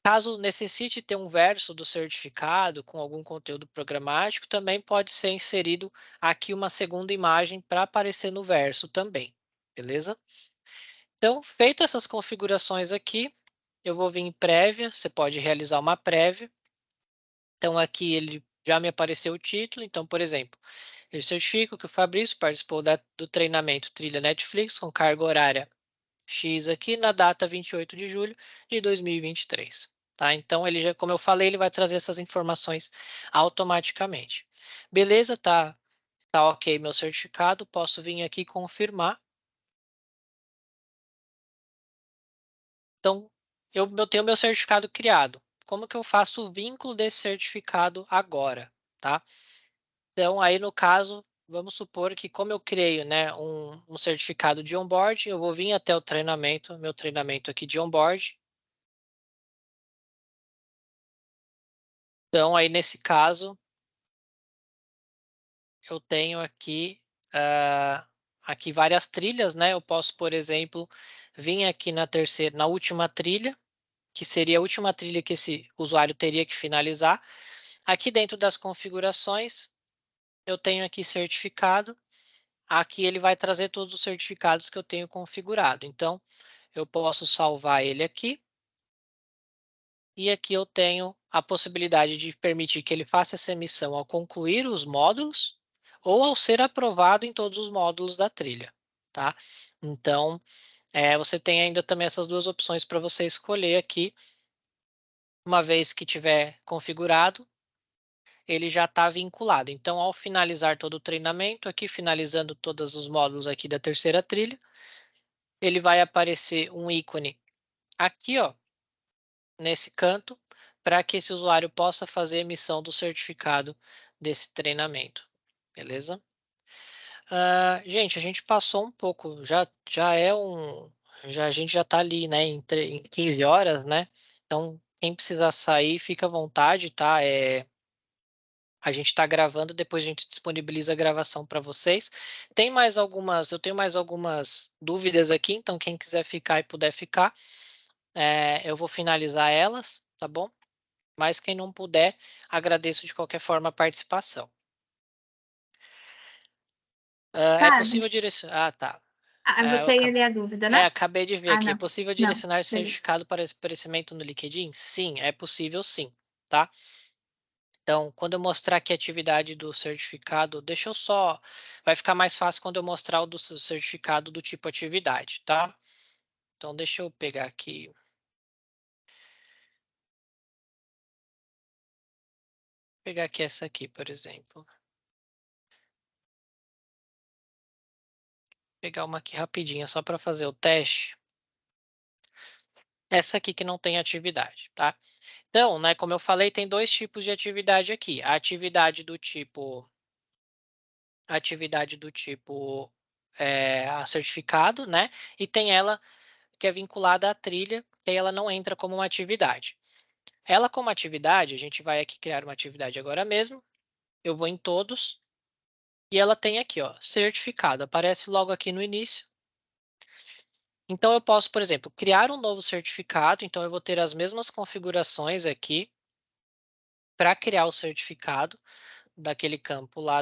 A: Caso necessite ter um verso do certificado com algum conteúdo programático, também pode ser inserido aqui uma segunda imagem para aparecer no verso também, beleza? Então, feito essas configurações aqui, eu vou vir em prévia, você pode realizar uma prévia. Então, aqui ele já me apareceu o título, então, por exemplo, eu certifico que o Fabrício participou do treinamento Trilha Netflix com carga horária X aqui na data 28 de julho de 2023. Tá? Então, ele já, como eu falei, ele vai trazer essas informações automaticamente. Beleza, tá ok meu certificado, posso vir aqui confirmar. Então, eu tenho meu certificado criado. Como que eu faço o vínculo desse certificado agora? tá? Então, aí no caso, vamos supor que como eu creio, né, um certificado de onboard, eu vou vir até o treinamento, meu treinamento aqui de onboard. Então, aí nesse caso, eu tenho aqui, aqui várias trilhas, né? Eu posso, por exemplo, vir aqui na última trilha, que seria a última trilha que esse usuário teria que finalizar. Aqui dentro das configurações, eu tenho aqui certificado. Aqui ele vai trazer todos os certificados que eu tenho configurado. Então, eu posso salvar ele aqui. E aqui eu tenho a possibilidade de permitir que ele faça essa emissão ao concluir os módulos ou ao ser aprovado em todos os módulos da trilha, tá? Então, você tem ainda também essas duas opções para você escolher aqui. Uma vez que tiver configurado, ele já está vinculado. Então, ao finalizar todo o treinamento, aqui finalizando todos os módulos aqui da terceira trilha, ele vai aparecer um ícone aqui, ó, nesse canto, para que esse usuário possa fazer a emissão do certificado desse treinamento, beleza? Gente, a gente passou um pouco, a gente já está ali, né, em 15 horas, né? Então, quem precisar sair, fica à vontade, tá? A gente está gravando, depois a gente disponibiliza a gravação para vocês. Eu tenho mais algumas dúvidas aqui, então quem quiser ficar e puder ficar, eu vou finalizar elas, tá bom? Mas quem não puder, agradeço de qualquer forma a participação. É possível
C: Carlos,
A: direcionar... tá. Eu
C: você ia ler a dúvida, né?
A: acabei de ver aqui. É
C: Não.
A: possível
C: Não,
A: direcionar esse
C: beleza.
A: certificado para aparecimento no LinkedIn? Sim, é possível sim, tá? Então, quando eu mostrar aqui a atividade do certificado, deixa eu só... Vai ficar mais fácil quando eu mostrar o do certificado do tipo atividade, tá? Então, deixa eu pegar aqui... Pegar aqui essa aqui, por exemplo. Pegar uma aqui rapidinha, só para fazer o teste. Essa aqui que não tem atividade, tá? Então, né, como eu falei, tem dois tipos de atividade aqui. A atividade do tipo a certificado, né? E tem ela que é vinculada à trilha, que aí ela não entra como uma atividade. Ela como atividade, a gente vai aqui criar uma atividade agora mesmo. Eu vou em todos e ela tem aqui, ó, certificado. Aparece logo aqui no início. Então eu posso, por exemplo, criar um novo certificado. Então eu vou ter as mesmas configurações aqui para criar o certificado daquele campo lá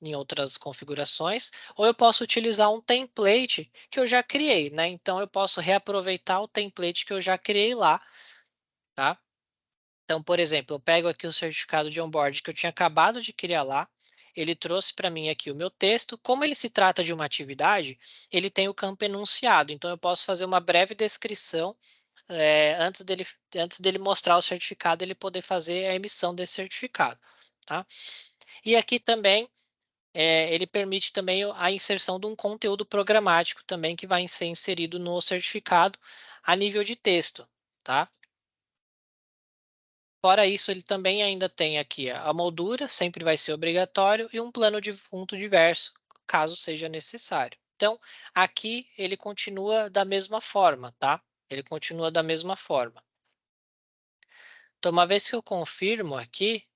A: em outras configurações, ou eu posso utilizar um template que eu já criei, né? Então, eu posso reaproveitar o template que eu já criei lá, tá? Então, por exemplo, eu pego aqui o certificado de onboard que eu tinha acabado de criar lá, ele trouxe para mim aqui o meu texto. Como ele se trata de uma atividade, ele tem o campo enunciado, então eu posso fazer uma breve descrição antes dele mostrar o certificado, ele poder fazer a emissão desse certificado, tá? E aqui também, ele permite também a inserção de um conteúdo programático também que vai ser inserido no certificado a nível de texto, tá? Fora isso, ele também ainda tem aqui a moldura, sempre vai ser obrigatório, e um plano de fundo diverso, caso seja necessário. Então, aqui ele continua da mesma forma, tá? Ele continua da mesma forma. Então, uma vez que eu confirmo aqui,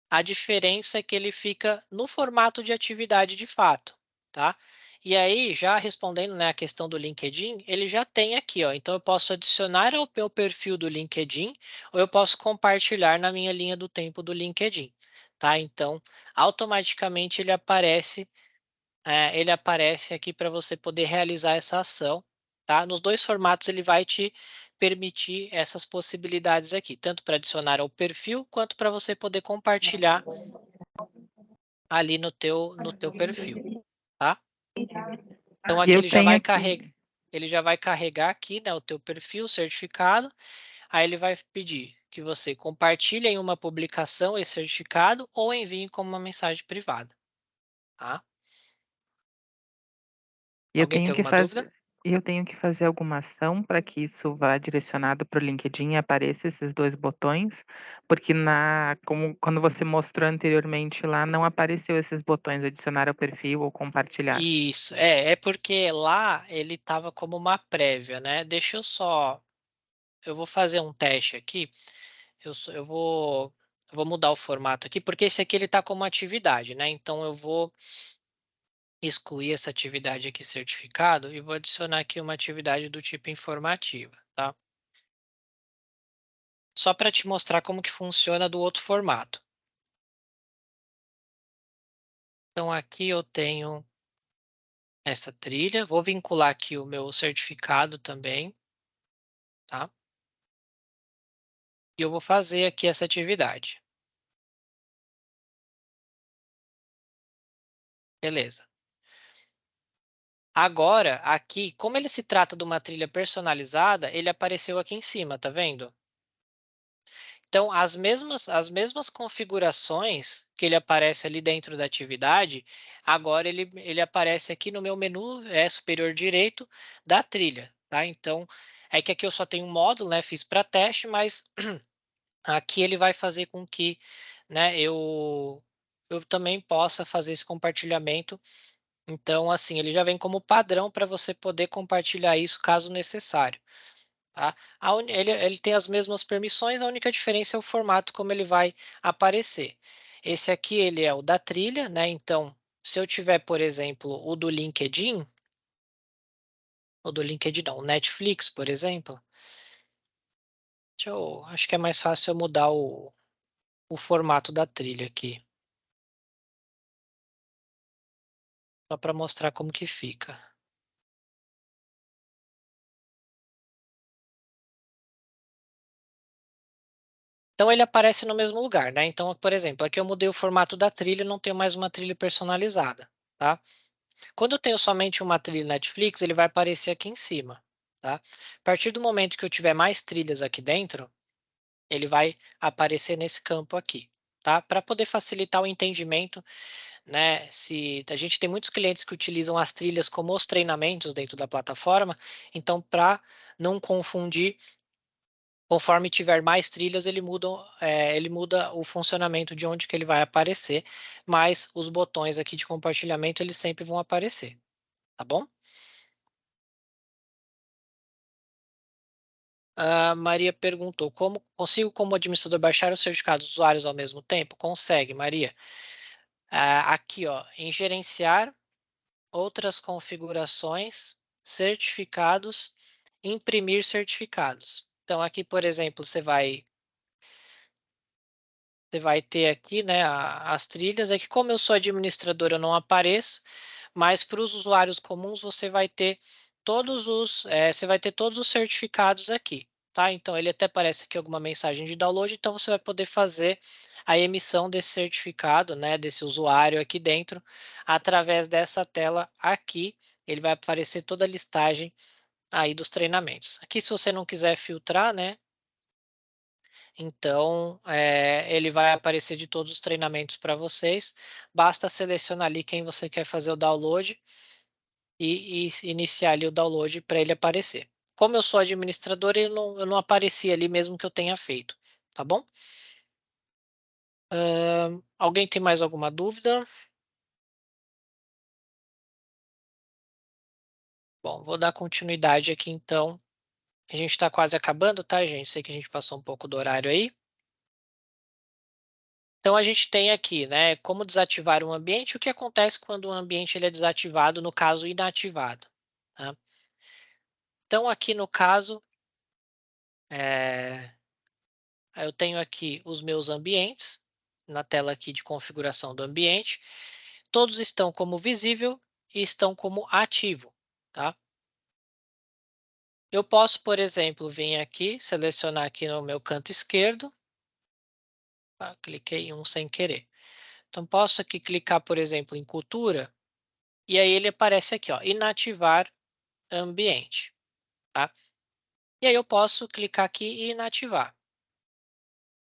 A: a diferença é que ele fica no formato de atividade de fato, tá? E aí, já respondendo, né, a questão do LinkedIn, ele já tem aqui, ó. Então, eu posso adicionar ao meu perfil do LinkedIn ou eu posso compartilhar na minha linha do tempo do LinkedIn, tá? Então, automaticamente ele aparece aqui para você poder realizar essa ação, tá? Nos dois formatos ele vai te permitir essas possibilidades aqui, tanto para adicionar ao perfil, quanto para você poder compartilhar ali no teu perfil, tá? Então aqui
F: Eu
A: ele já
F: tenho
A: vai
F: aqui.
A: carregar aqui, né, o teu perfil, o certificado, aí ele vai pedir que você compartilhe em uma publicação esse certificado ou envie como uma mensagem privada, tá?
F: Eu
A: Alguém tem
F: tenho que
A: alguma
F: fazer.
A: dúvida?
F: E eu tenho que fazer alguma ação para que isso vá direcionado para o LinkedIn e apareça esses 2 botões? Porque como quando você mostrou anteriormente lá, não apareceu esses botões, adicionar ao perfil ou compartilhar.
A: Isso, é porque lá ele estava como uma prévia, né. Deixa eu vou fazer um teste aqui, eu vou mudar o formato aqui, porque esse aqui ele está como atividade, né, então eu vou excluir essa atividade aqui, certificado, e vou adicionar aqui uma atividade do tipo informativa, tá. Só para te mostrar como que funciona do outro formato. Então aqui eu tenho essa trilha, vou vincular aqui o meu certificado também, tá. E eu vou fazer aqui essa atividade. Beleza. Agora, aqui, como ele se trata de uma trilha personalizada, ele apareceu aqui em cima, tá vendo? Então, as mesmas configurações que ele aparece ali dentro da atividade, agora ele aparece aqui no meu menu superior direito da trilha, tá? Então, é que aqui eu só tenho um módulo, né? Fiz para teste, mas aqui ele vai fazer com que, né, eu também possa fazer esse compartilhamento. Então, assim, ele já vem como padrão para você poder compartilhar isso caso necessário, tá? Ele tem as mesmas permissões, a única diferença é o formato como ele vai aparecer. Esse aqui ele é o da trilha, né? Então, se eu tiver, por exemplo, o do LinkedIn, ou do LinkedIn não, o Netflix, por exemplo, acho que é mais fácil eu mudar o formato da trilha aqui, só para mostrar como que fica. Então ele aparece no mesmo lugar, né? Então, por exemplo, aqui eu mudei o formato da trilha, não tenho mais uma trilha personalizada, tá? Quando eu tenho somente uma trilha Netflix, ele vai aparecer aqui em cima, tá? A partir do momento que eu tiver mais trilhas aqui dentro, ele vai aparecer nesse campo aqui, tá? Para poder facilitar o entendimento, né? Se a gente tem muitos clientes que utilizam as trilhas como os treinamentos dentro da plataforma, então para não confundir, conforme tiver mais trilhas, ele muda o funcionamento de onde que ele vai aparecer, mas os botões aqui de compartilhamento, eles sempre vão aparecer, tá bom? A Maria perguntou, consigo como administrador baixar os certificados dos usuários ao mesmo tempo? Consegue, Maria. Aqui, ó, em gerenciar outras configurações, certificados, imprimir certificados. Então aqui, por exemplo, você vai ter aqui, né, as trilhas. É que como eu sou administrador, eu não apareço, mas para os usuários comuns você vai ter todos os certificados aqui, tá? Então ele até aparece aqui alguma mensagem de download, então você vai poder fazer a emissão desse certificado, né, desse usuário aqui dentro, através dessa tela aqui. Ele vai aparecer toda a listagem aí dos treinamentos. Aqui, se você não quiser filtrar, né, então, ele vai aparecer de todos os treinamentos para vocês. Basta selecionar ali quem você quer fazer o download e iniciar ali o download para ele aparecer. Como eu sou administrador, eu não aparecia ali mesmo que eu tenha feito, tá bom? Alguém tem mais alguma dúvida? Bom, vou dar continuidade aqui então. A gente está quase acabando, tá, gente? Sei que a gente passou um pouco do horário aí. Então a gente tem aqui, né, como desativar um ambiente, o que acontece quando o ambiente ele é desativado, no caso inativado, tá? Então aqui no caso, eu tenho aqui os meus ambientes, na tela aqui de configuração do ambiente, todos estão como visível e estão como ativo, tá? Eu posso, por exemplo, vir aqui, selecionar aqui no meu canto esquerdo, cliquei em um sem querer. Então posso aqui clicar, por exemplo, em cultura, e aí ele aparece aqui, ó, inativar ambiente, tá? E aí eu posso clicar aqui e inativar,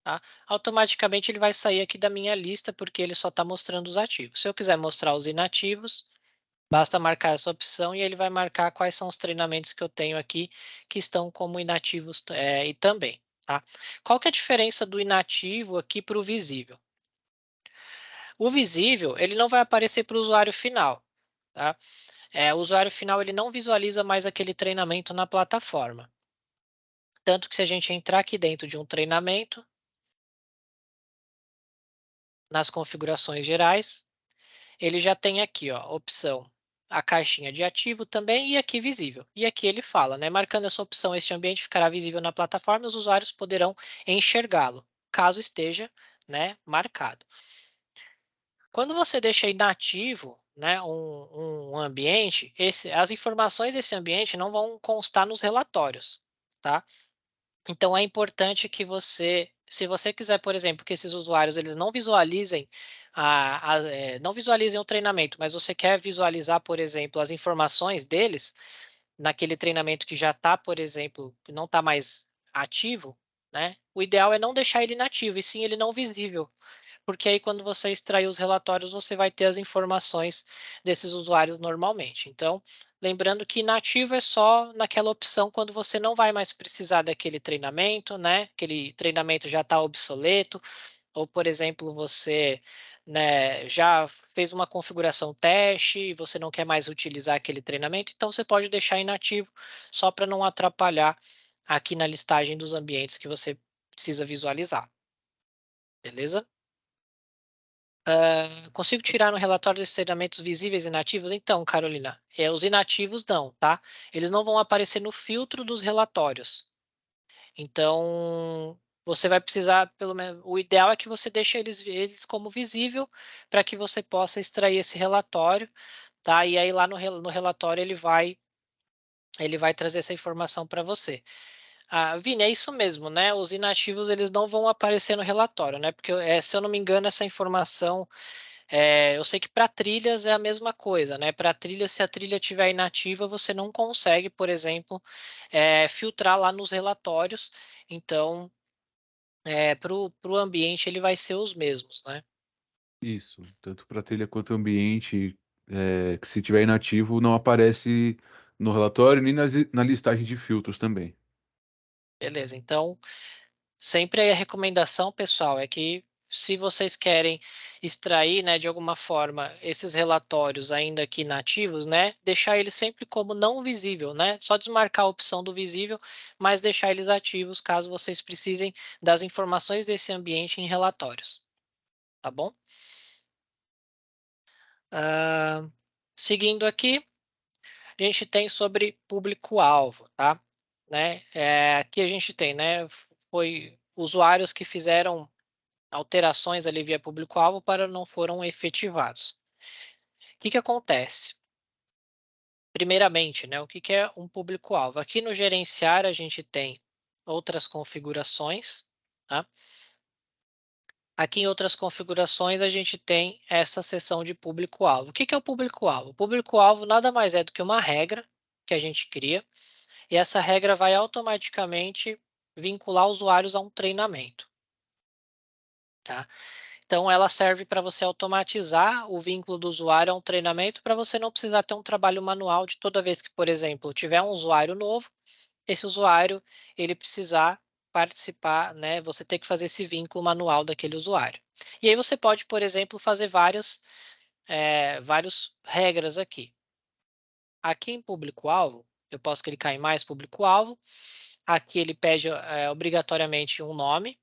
A: tá? Automaticamente ele vai sair aqui da minha lista, porque ele só está mostrando os ativos. Se eu quiser mostrar os inativos, Basta marcar essa opção e ele vai marcar quais são os treinamentos que eu tenho aqui que estão como inativos e também, tá? Qual que é a diferença do inativo aqui para o visível? O visível, ele não vai aparecer para o usuário final, tá? O usuário final, ele não visualiza mais aquele treinamento na plataforma. Tanto que se a gente entrar aqui dentro de um treinamento, nas configurações gerais, ele já tem aqui, ó, opção, a caixinha de ativo também e aqui visível. E aqui ele fala, né, marcando essa opção, este ambiente ficará visível na plataforma e os usuários poderão enxergá-lo, caso esteja, né, marcado. Quando você deixa inativo, né, um ambiente, as informações desse ambiente não vão constar nos relatórios, tá? Então é importante que você, se você quiser, por exemplo, que esses usuários eles não visualizem não visualizem o treinamento, mas você quer visualizar, por exemplo, as informações deles naquele treinamento que já está, por exemplo, que não está mais ativo, né? O ideal é não deixar ele inativo, e sim ele não visível, porque aí quando você extrair os relatórios, você vai ter as informações desses usuários normalmente. Então, lembrando que inativo é só naquela opção quando você não vai mais precisar daquele treinamento, né? Aquele treinamento já está obsoleto, ou, por exemplo, você, né, já fez uma configuração teste e você não quer mais utilizar aquele treinamento, então você pode deixar inativo só para não atrapalhar aqui na listagem dos ambientes que você precisa visualizar. Beleza? Consigo tirar no relatório dos treinamentos visíveis e inativos? Então, Carolina, os inativos não, tá? Eles não vão aparecer no filtro dos relatórios. Então, você vai precisar, pelo menos, o ideal é que você deixe eles como visível para que você possa extrair esse relatório, tá? E aí lá no relatório ele vai trazer essa informação para você. Vini, é isso mesmo, né? Os inativos eles não vão aparecer no relatório, né? Porque, se eu não me engano, essa informação eu sei que para trilhas é a mesma coisa, né? Para trilha, se a trilha estiver inativa, você não consegue, por exemplo, filtrar lá nos relatórios. Então, para o ambiente, ele vai ser os mesmos, né?
E: Isso, tanto para trilha quanto ambiente, que se tiver inativo, não aparece no relatório nem na listagem de filtros também.
A: Beleza, então, sempre a recomendação, pessoal, é que se vocês querem extrair, né, de alguma forma, esses relatórios ainda aqui nativos, né, deixar eles sempre como não visível, né, só desmarcar a opção do visível, mas deixar eles ativos caso vocês precisem das informações desse ambiente em relatórios, tá bom? Seguindo aqui, a gente tem sobre público-alvo, tá? Né? Aqui a gente tem, né, foi usuários que fizeram alterações ali via público-alvo para não foram efetivados. O que acontece? Primeiramente, né, o que é um público-alvo? Aqui no gerenciar a gente tem outras configurações, tá? Aqui em outras configurações a gente tem essa seção de público-alvo. O que é o público-alvo? O público-alvo nada mais é do que uma regra que a gente cria, e essa regra vai automaticamente vincular usuários a um treinamento, tá? Então, ela serve para você automatizar o vínculo do usuário a um treinamento, para você não precisar ter um trabalho manual de toda vez que, por exemplo, tiver um usuário novo, esse usuário ele precisar participar, né? Você tem que fazer esse vínculo manual daquele usuário. E aí você pode, por exemplo, fazer várias regras aqui. Aqui em público-alvo, eu posso clicar em mais público-alvo. Aqui ele pede obrigatoriamente um nome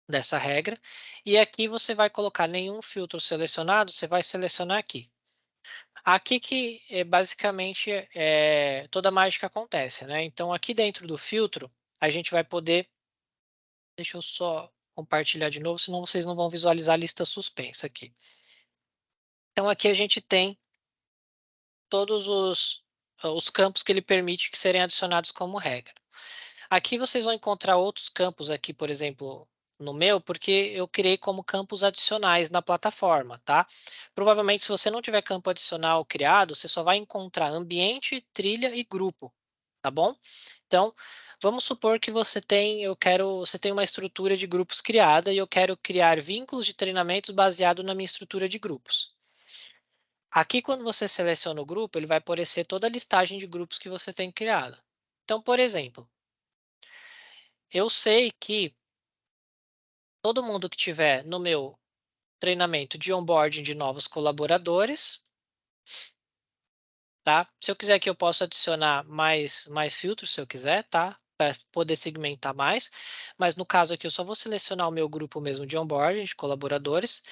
A: dessa regra. E aqui você vai colocar nenhum filtro selecionado, você vai selecionar aqui. Aqui que basicamente toda a mágica acontece, né? Então aqui dentro do filtro, a gente vai poder, deixa eu só compartilhar de novo, senão vocês não vão visualizar a lista suspensa aqui. Então aqui a gente tem todos os campos que ele permite que serem adicionados como regra. Aqui vocês vão encontrar outros campos aqui, por exemplo, no meu, porque eu criei como campos adicionais na plataforma, tá? Provavelmente, se você não tiver campo adicional criado, você só vai encontrar ambiente, trilha e grupo, tá bom? Então, vamos supor que você tem uma estrutura de grupos criada e eu quero criar vínculos de treinamentos baseado na minha estrutura de grupos. Aqui, quando você seleciona o grupo, ele vai aparecer toda a listagem de grupos que você tem criado. Então, por exemplo, eu sei que todo mundo que tiver no meu treinamento de onboarding de novos colaboradores, tá? Se eu quiser aqui, eu posso adicionar mais filtros, se eu quiser, tá? Para poder segmentar mais. Mas no caso aqui, eu só vou selecionar o meu grupo mesmo de onboarding de colaboradores.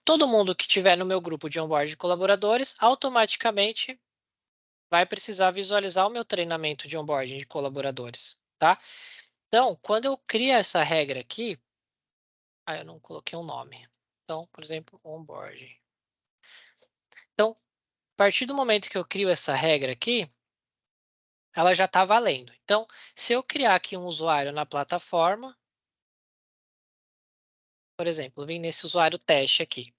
A: Todo mundo que tiver no meu grupo de onboarding de colaboradores, automaticamente vai precisar visualizar o meu treinamento de onboarding de colaboradores, tá? Então, quando eu crio essa regra aqui, eu não coloquei um nome. Então, por exemplo, onboarding. Então, a partir do momento que eu crio essa regra aqui, ela já está valendo. Então, se eu criar aqui um usuário na plataforma, por exemplo, vim nesse usuário teste aqui.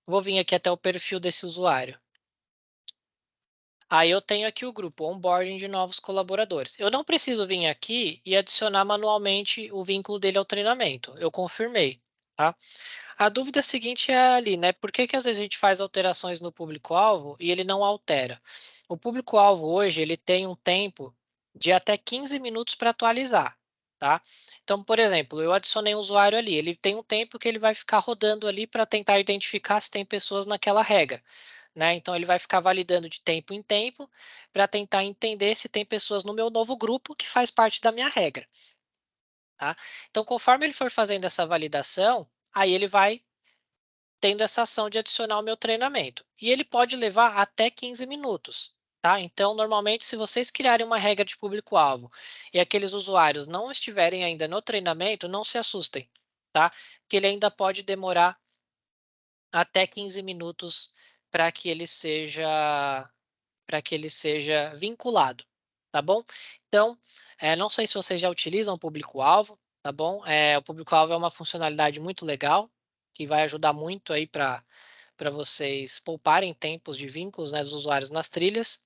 A: Vou vir aqui até o perfil desse usuário. Aí eu tenho aqui o grupo onboarding de novos colaboradores. Eu não preciso vir aqui e adicionar manualmente o vínculo dele ao treinamento. Eu confirmei, tá? A dúvida seguinte é ali, né? Por que que às vezes a gente faz alterações no público-alvo e ele não altera? O público-alvo hoje, ele tem um tempo de até 15 minutos para atualizar, tá? Então, por exemplo, eu adicionei um usuário ali, ele tem um tempo que ele vai ficar rodando ali para tentar identificar se tem pessoas naquela regra, né? Então, ele vai ficar validando de tempo em tempo para tentar entender se tem pessoas no meu novo grupo que faz parte da minha regra, tá? Então, conforme ele for fazendo essa validação, aí ele vai tendo essa ação de adicionar o meu treinamento. E ele pode levar até 15 minutos, tá? Então, normalmente, se vocês criarem uma regra de público-alvo e aqueles usuários não estiverem ainda no treinamento, não se assustem, tá? Porque ele ainda pode demorar até 15 minutos para que ele seja vinculado, tá bom? Então, não sei se vocês já utilizam o público-alvo, tá bom? O público-alvo é uma funcionalidade muito legal, que vai ajudar muito aí para vocês pouparem tempos de vínculos, né, dos usuários nas trilhas.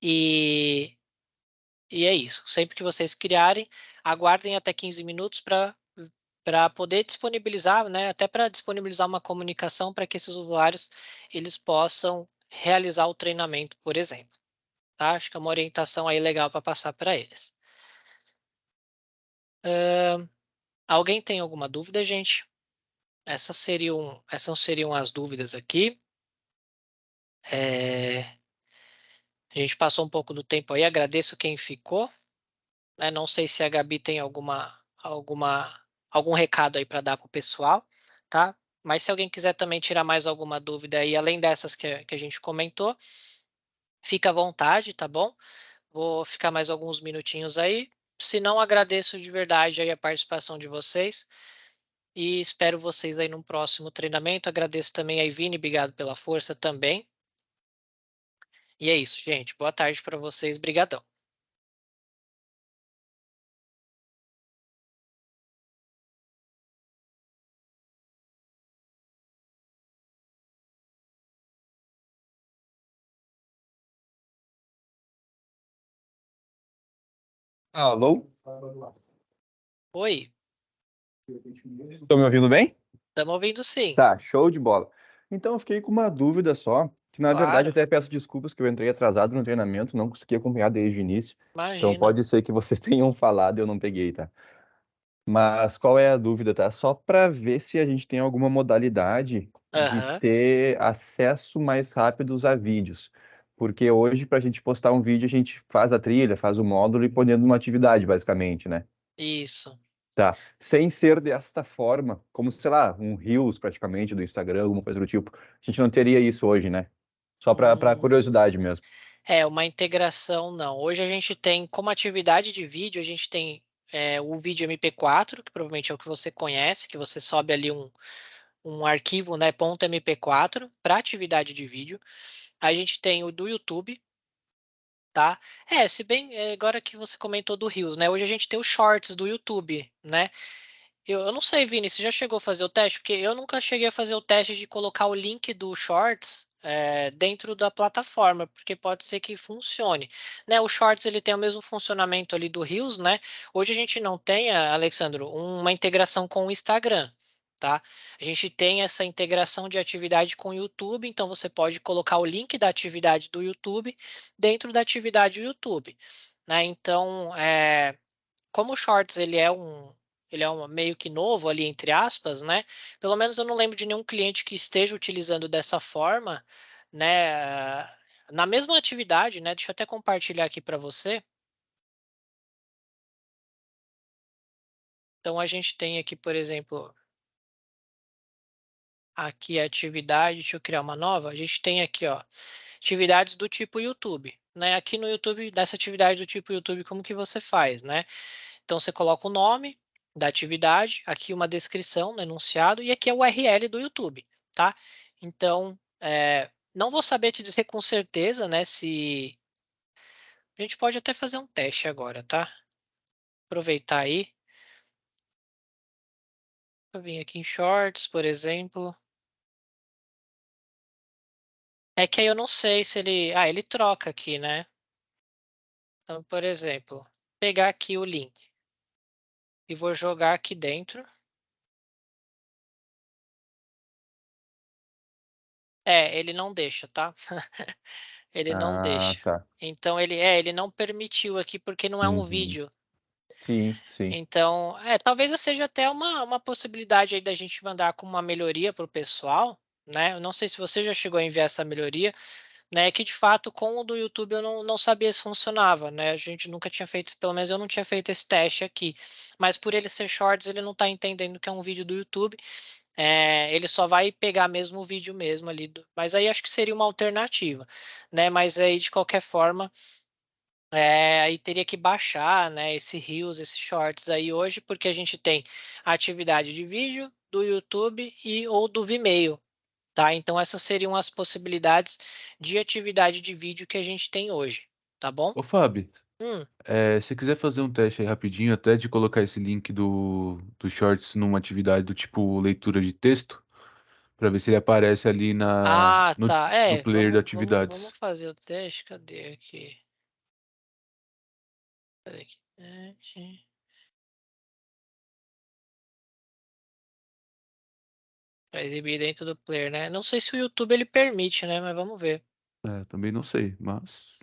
A: E, e é isso. Sempre que vocês criarem, aguardem até 15 minutos para poder disponibilizar, né, até para disponibilizar uma comunicação para que esses usuários eles possam realizar o treinamento, por exemplo. Tá? Acho que é uma orientação aí legal para passar para eles. Alguém tem alguma dúvida, gente? Essas seriam as dúvidas aqui. A gente passou um pouco do tempo aí, agradeço quem ficou. Né? Não sei se a Gabi tem algum recado aí para dar para o pessoal, tá? Mas se alguém quiser também tirar mais alguma dúvida aí, além dessas que a gente comentou, fica à vontade, tá bom? Vou ficar mais alguns minutinhos aí. Se não, agradeço de verdade aí a participação de vocês e espero vocês aí no próximo treinamento. Agradeço também a Ivine, obrigado pela força também. E é isso, gente. Boa tarde para vocês. Brigadão.
H: Alô?
A: Oi,
H: Estão me ouvindo bem?
A: estamos ouvindo sim.
H: Tá, show de bola. Então, eu fiquei com uma dúvida só, que na verdade
A: Claro,
H: até peço desculpas que eu entrei atrasado no treinamento, não consegui acompanhar desde o início. Então,
A: imagina.
H: pode ser que vocês tenham falado e eu não peguei, tá? Mas qual é a dúvida, tá? Só para ver se a gente tem alguma modalidade de
A: Aham,
H: ter acesso mais rápido a vídeos. Porque hoje, para a gente postar um vídeo, a gente faz a trilha, faz o módulo e podendo uma atividade, basicamente, né?
A: isso.
H: Tá. Sem ser desta forma, como, sei lá, um Reels praticamente do Instagram, alguma coisa do tipo. A gente não teria isso hoje, né? Só para
A: Hum,
H: curiosidade mesmo.
A: uma integração não. Hoje a gente tem, como atividade de vídeo, a gente tem o vídeo MP4, que provavelmente é o que você conhece, que você sobe ali um arquivo, né, .mp4 para atividade de vídeo. A gente tem o do YouTube, tá? Se bem, agora que você comentou do Reels, né? Hoje a gente tem os Shorts do YouTube, né? Eu não sei, Vini, você já chegou a fazer o teste? Porque eu nunca cheguei a fazer o teste de colocar o link do Shorts dentro da plataforma, porque pode ser que funcione. Né, o Shorts ele tem o mesmo funcionamento ali do Reels, né? Hoje a gente não tem, Alexandro, uma integração com o Instagram. tá? A gente tem essa integração de atividade com o YouTube, então você pode colocar o link da atividade do YouTube dentro da atividade do YouTube, né? Então, como o Shorts ele é um meio que novo ali, entre aspas, né? Pelo menos eu não lembro de nenhum cliente que esteja utilizando dessa forma, né? Na mesma atividade, né? Deixa eu até compartilhar aqui para você. Então, a gente tem aqui, por exemplo, aqui a atividade, deixa eu criar uma nova. A gente tem aqui, ó, atividades do tipo YouTube, né? Aqui no YouTube, dessa atividade do tipo YouTube, como que você faz, né? Então, você coloca o nome da atividade, aqui uma descrição no enunciado, e aqui é o URL do YouTube, tá? Então, não vou saber te dizer com certeza, né, se... A gente pode até fazer um teste agora, tá? Aproveitar aí. Eu vim aqui em Shorts, por exemplo. É que aí eu não sei se ele... Ah, ele troca aqui, né? Então, por exemplo, pegar aqui o link e vou jogar aqui dentro. Ele não deixa, tá? Ele não
H: Ah,
A: deixa.
H: tá.
A: Então ele não permitiu aqui porque não é um
H: Uhum.
A: vídeo.
H: Sim, sim.
A: Então, talvez seja até uma possibilidade aí da gente mandar com uma melhoria para o pessoal, né? Eu não sei se você já chegou a enviar essa melhoria, né? Que de fato com o do YouTube eu não sabia se funcionava, né? A gente nunca tinha feito, pelo menos eu não tinha feito esse teste aqui. Mas por ele ser shorts, ele não está entendendo que é um vídeo do YouTube. Ele só vai pegar mesmo o vídeo mesmo ali. Mas aí acho que seria uma alternativa, né? Mas aí de qualquer forma. Aí teria que baixar, né, esse Reels, esses Shorts aí hoje, porque a gente tem a atividade de vídeo do YouTube ou do Vimeo, tá? Então essas seriam as possibilidades de atividade de vídeo que a gente tem hoje, tá bom?
E: Ô, Fábio,
A: Hum.
E: se quiser fazer um teste aí rapidinho, até de colocar esse link do Shorts numa atividade do tipo leitura de texto, para ver se ele aparece ali
A: Ah,
E: no,
A: tá.
E: no player de
A: Vamos
E: atividades.
A: fazer o teste. Cadê aqui? Cadê aqui? Teste. Para exibir dentro do player, né? Não sei se o YouTube ele permite, né? Mas vamos ver.
E: Também não sei, mas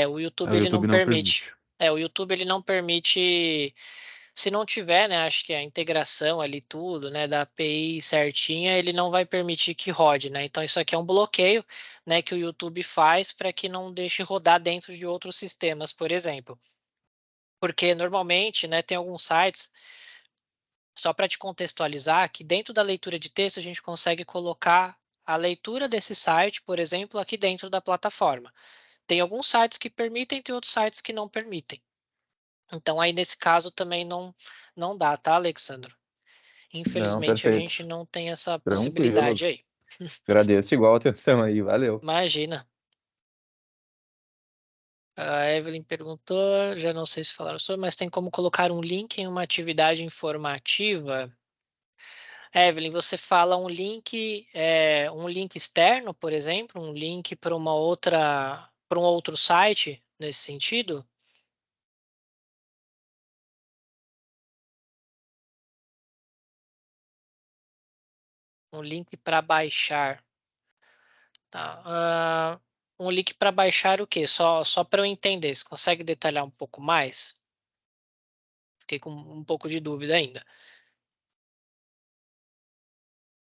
A: O YouTube
E: o
A: ele não
E: YouTube não
A: permite.
E: permite.
A: O YouTube ele não permite, se não tiver, né, acho que a integração ali tudo, né, da API certinha, ele não vai permitir que rode, né? Então isso aqui é um bloqueio, né, que o YouTube faz para que não deixe rodar dentro de outros sistemas, por exemplo. Porque normalmente, né, tem alguns sites, só para te contextualizar, que dentro da leitura de texto a gente consegue colocar a leitura desse site, por exemplo, aqui dentro da plataforma. Tem alguns sites que permitem, tem outros sites que não permitem. Então, aí nesse caso também não dá, tá, Alexandre?
H: Não,
A: Infelizmente, a gente
H: perfeito.
A: não tem essa
H: Tranquilo.
A: possibilidade aí.
H: Agradeço igual a atenção aí, valeu.
A: Imagina. A Evelyn perguntou, já não sei se falaram sobre, mas tem como colocar um link em uma atividade informativa? Evelyn, você fala um link externo, por exemplo, um link para para um outro site nesse sentido? Um link para baixar. Tá. Um link para baixar o quê? Só para eu entender. Você consegue detalhar um pouco mais? Fiquei com um pouco de dúvida ainda.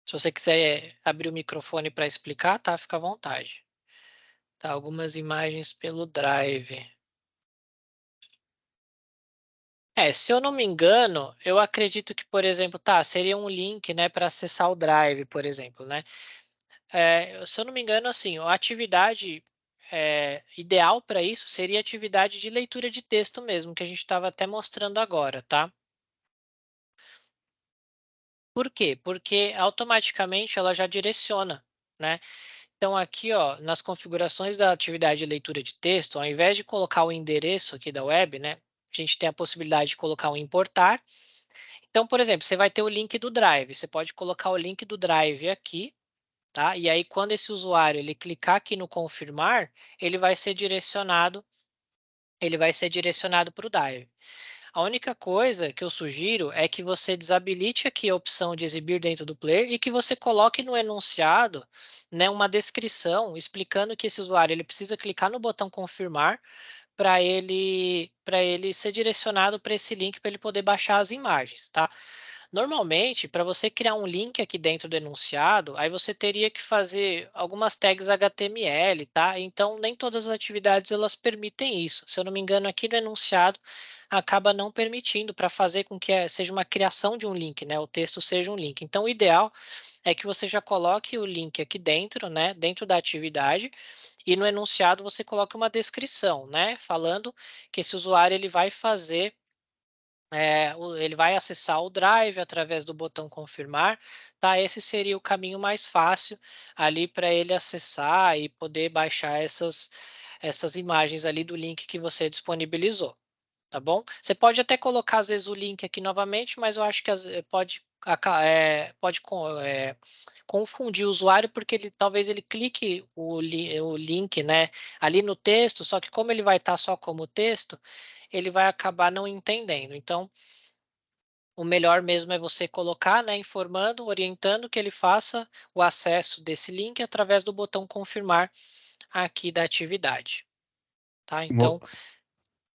A: Se você quiser abrir o microfone para explicar, tá? Fica à vontade. Tá, algumas imagens pelo Drive. Se eu não me engano, eu acredito que, por exemplo, seria um link, né, para acessar o Drive, por exemplo, né? Se eu não me engano, assim, a atividade ideal para isso seria a atividade de leitura de texto mesmo, que a gente estava até mostrando agora, tá? Por quê? Porque automaticamente ela já direciona, né? Então aqui, ó, nas configurações da atividade de leitura de texto, ao invés de colocar o endereço aqui da web, né, a gente tem a possibilidade de colocar um importar. Então, por exemplo, você vai ter o link do Drive, você pode colocar o link do Drive aqui, tá? E aí quando esse usuário ele clicar aqui no confirmar, ele vai ser direcionado para o Drive. A única coisa que eu sugiro é que você desabilite aqui a opção de exibir dentro do player e que você coloque no enunciado, né, uma descrição explicando que esse usuário ele precisa clicar no botão confirmar para ele ser direcionado para esse link para ele poder baixar as imagens, tá? Normalmente, para você criar um link aqui dentro do enunciado, aí você teria que fazer algumas tags HTML, tá? Então, nem todas as atividades elas permitem isso. Se eu não me engano, aqui no enunciado acaba não permitindo para fazer com que seja uma criação de um link, né? O texto seja um link. Então, o ideal é que você já coloque o link aqui dentro, né? Dentro da atividade e no enunciado você coloque uma descrição, né? Falando que esse usuário ele vai fazer ele vai acessar o Drive através do botão confirmar, tá? Esse seria o caminho mais fácil ali para ele acessar e poder baixar essas imagens ali do link que você disponibilizou, tá bom? Você pode até colocar às vezes o link aqui novamente, mas eu acho que pode confundir o usuário porque talvez ele clique o link, né, ali no texto, só que como ele vai estar só como texto, ele vai acabar não entendendo. Então, o melhor mesmo é você colocar, né, informando, orientando que ele faça o acesso desse link através do botão confirmar aqui da atividade, tá?
E: Uma,
A: Então,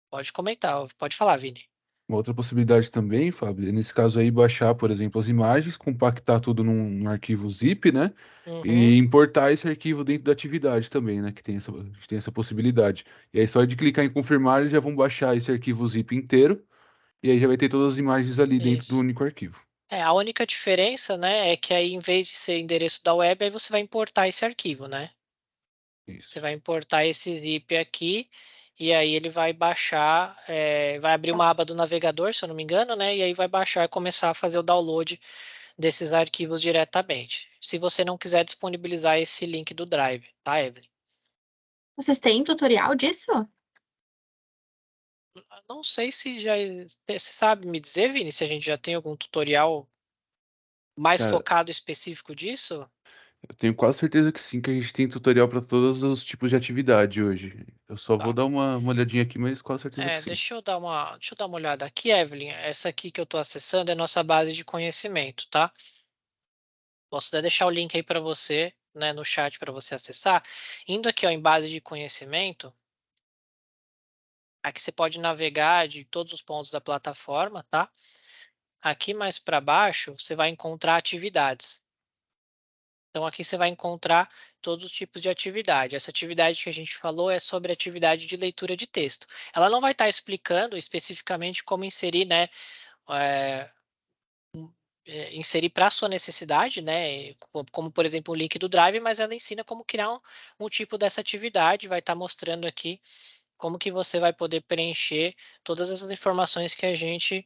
A: pode comentar, pode falar, Vini.
E: uma outra possibilidade também, Fábio, é nesse caso aí baixar, por exemplo, as imagens, compactar tudo num arquivo zip, né?
A: Uhum,
E: E importar esse arquivo dentro da atividade também, né? Que a gente tem essa possibilidade. E aí só de clicar em confirmar, eles já vão baixar esse arquivo zip inteiro, e aí já vai ter todas as imagens ali dentro do
A: isso.
E: único arquivo.
A: A única diferença, né, é que aí em vez de ser endereço da web, aí você vai importar esse arquivo, né? Você
E: Isso.
A: vai importar esse zip aqui e aí ele vai baixar, vai abrir uma aba do navegador, se eu não me engano, né? E aí vai baixar e começar a fazer o download desses arquivos diretamente. Se você não quiser disponibilizar esse link do Drive, tá, Evelyn?
C: Vocês têm tutorial disso?
A: Não sei se você sabe me dizer, Vini, se a gente já tem algum tutorial mais
E: Cara,
A: focado específico disso?
E: eu tenho quase certeza que sim, que a gente tem tutorial para todos os tipos de atividade hoje. Eu só vou
A: Tá.
E: dar uma olhadinha aqui, mas quase certeza que sim.
A: Deixa eu dar uma olhada aqui, Evelyn. Essa aqui que eu estou acessando é nossa base de conhecimento, tá? Posso até deixar o link aí para você, né, no chat para você acessar. Indo aqui, ó, em base de conhecimento, aqui você pode navegar de todos os pontos da plataforma, tá? Aqui mais para baixo, você vai encontrar atividades. Então, aqui você vai encontrar todos os tipos de atividade. Essa atividade que a gente falou é sobre atividade de leitura de texto. Ela não vai estar explicando especificamente como inserir, né, eh, inserir para a sua necessidade, né, como, por exemplo, o link do Drive, mas ela ensina como criar um tipo dessa atividade, vai estar mostrando aqui como que você vai poder preencher todas essas informações que a gente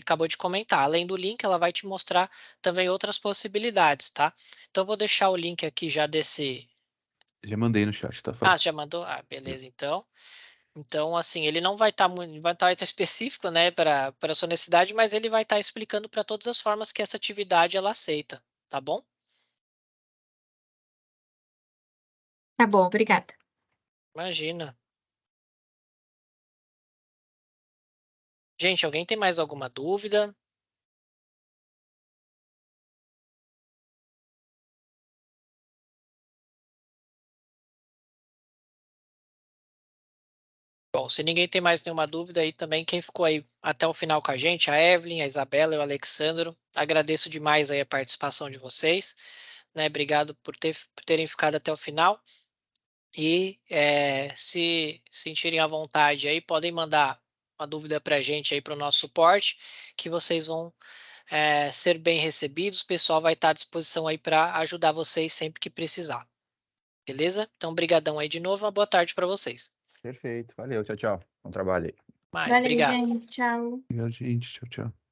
A: acabou de comentar. Além do link, ela vai te mostrar também outras possibilidades, tá? Então, eu vou deixar o link aqui já desse.
E: Já mandei no chat, tá,
A: Ah,
E: Fábio?
A: você já mandou? Ah, beleza, então. Então, assim, ele não vai estar muito, vai estar específico, né, para sua necessidade, mas ele vai estar explicando para todas as formas que essa atividade ela aceita, tá bom?
C: Tá bom, obrigada.
A: Imagina. Gente, alguém tem mais alguma dúvida? Bom, se ninguém tem mais nenhuma dúvida aí também, quem ficou aí até o final com a gente, a Evelyn, a Isabela e o Alexandro, agradeço demais aí a participação de vocês, né? Obrigado por terem ficado até o final. E se sentirem à vontade aí, podem mandar uma dúvida para a gente aí para o nosso suporte, que vocês vão ser bem recebidos. O pessoal vai estar à disposição aí para ajudar vocês sempre que precisar. Beleza? Então, brigadão aí de novo. Uma boa tarde para vocês.
H: Perfeito. Valeu. Tchau, tchau. Bom trabalho aí.
A: Mais,
C: Valeu,
A: obrigado.
C: gente. Tchau.
E: Obrigado, gente. Tchau, tchau.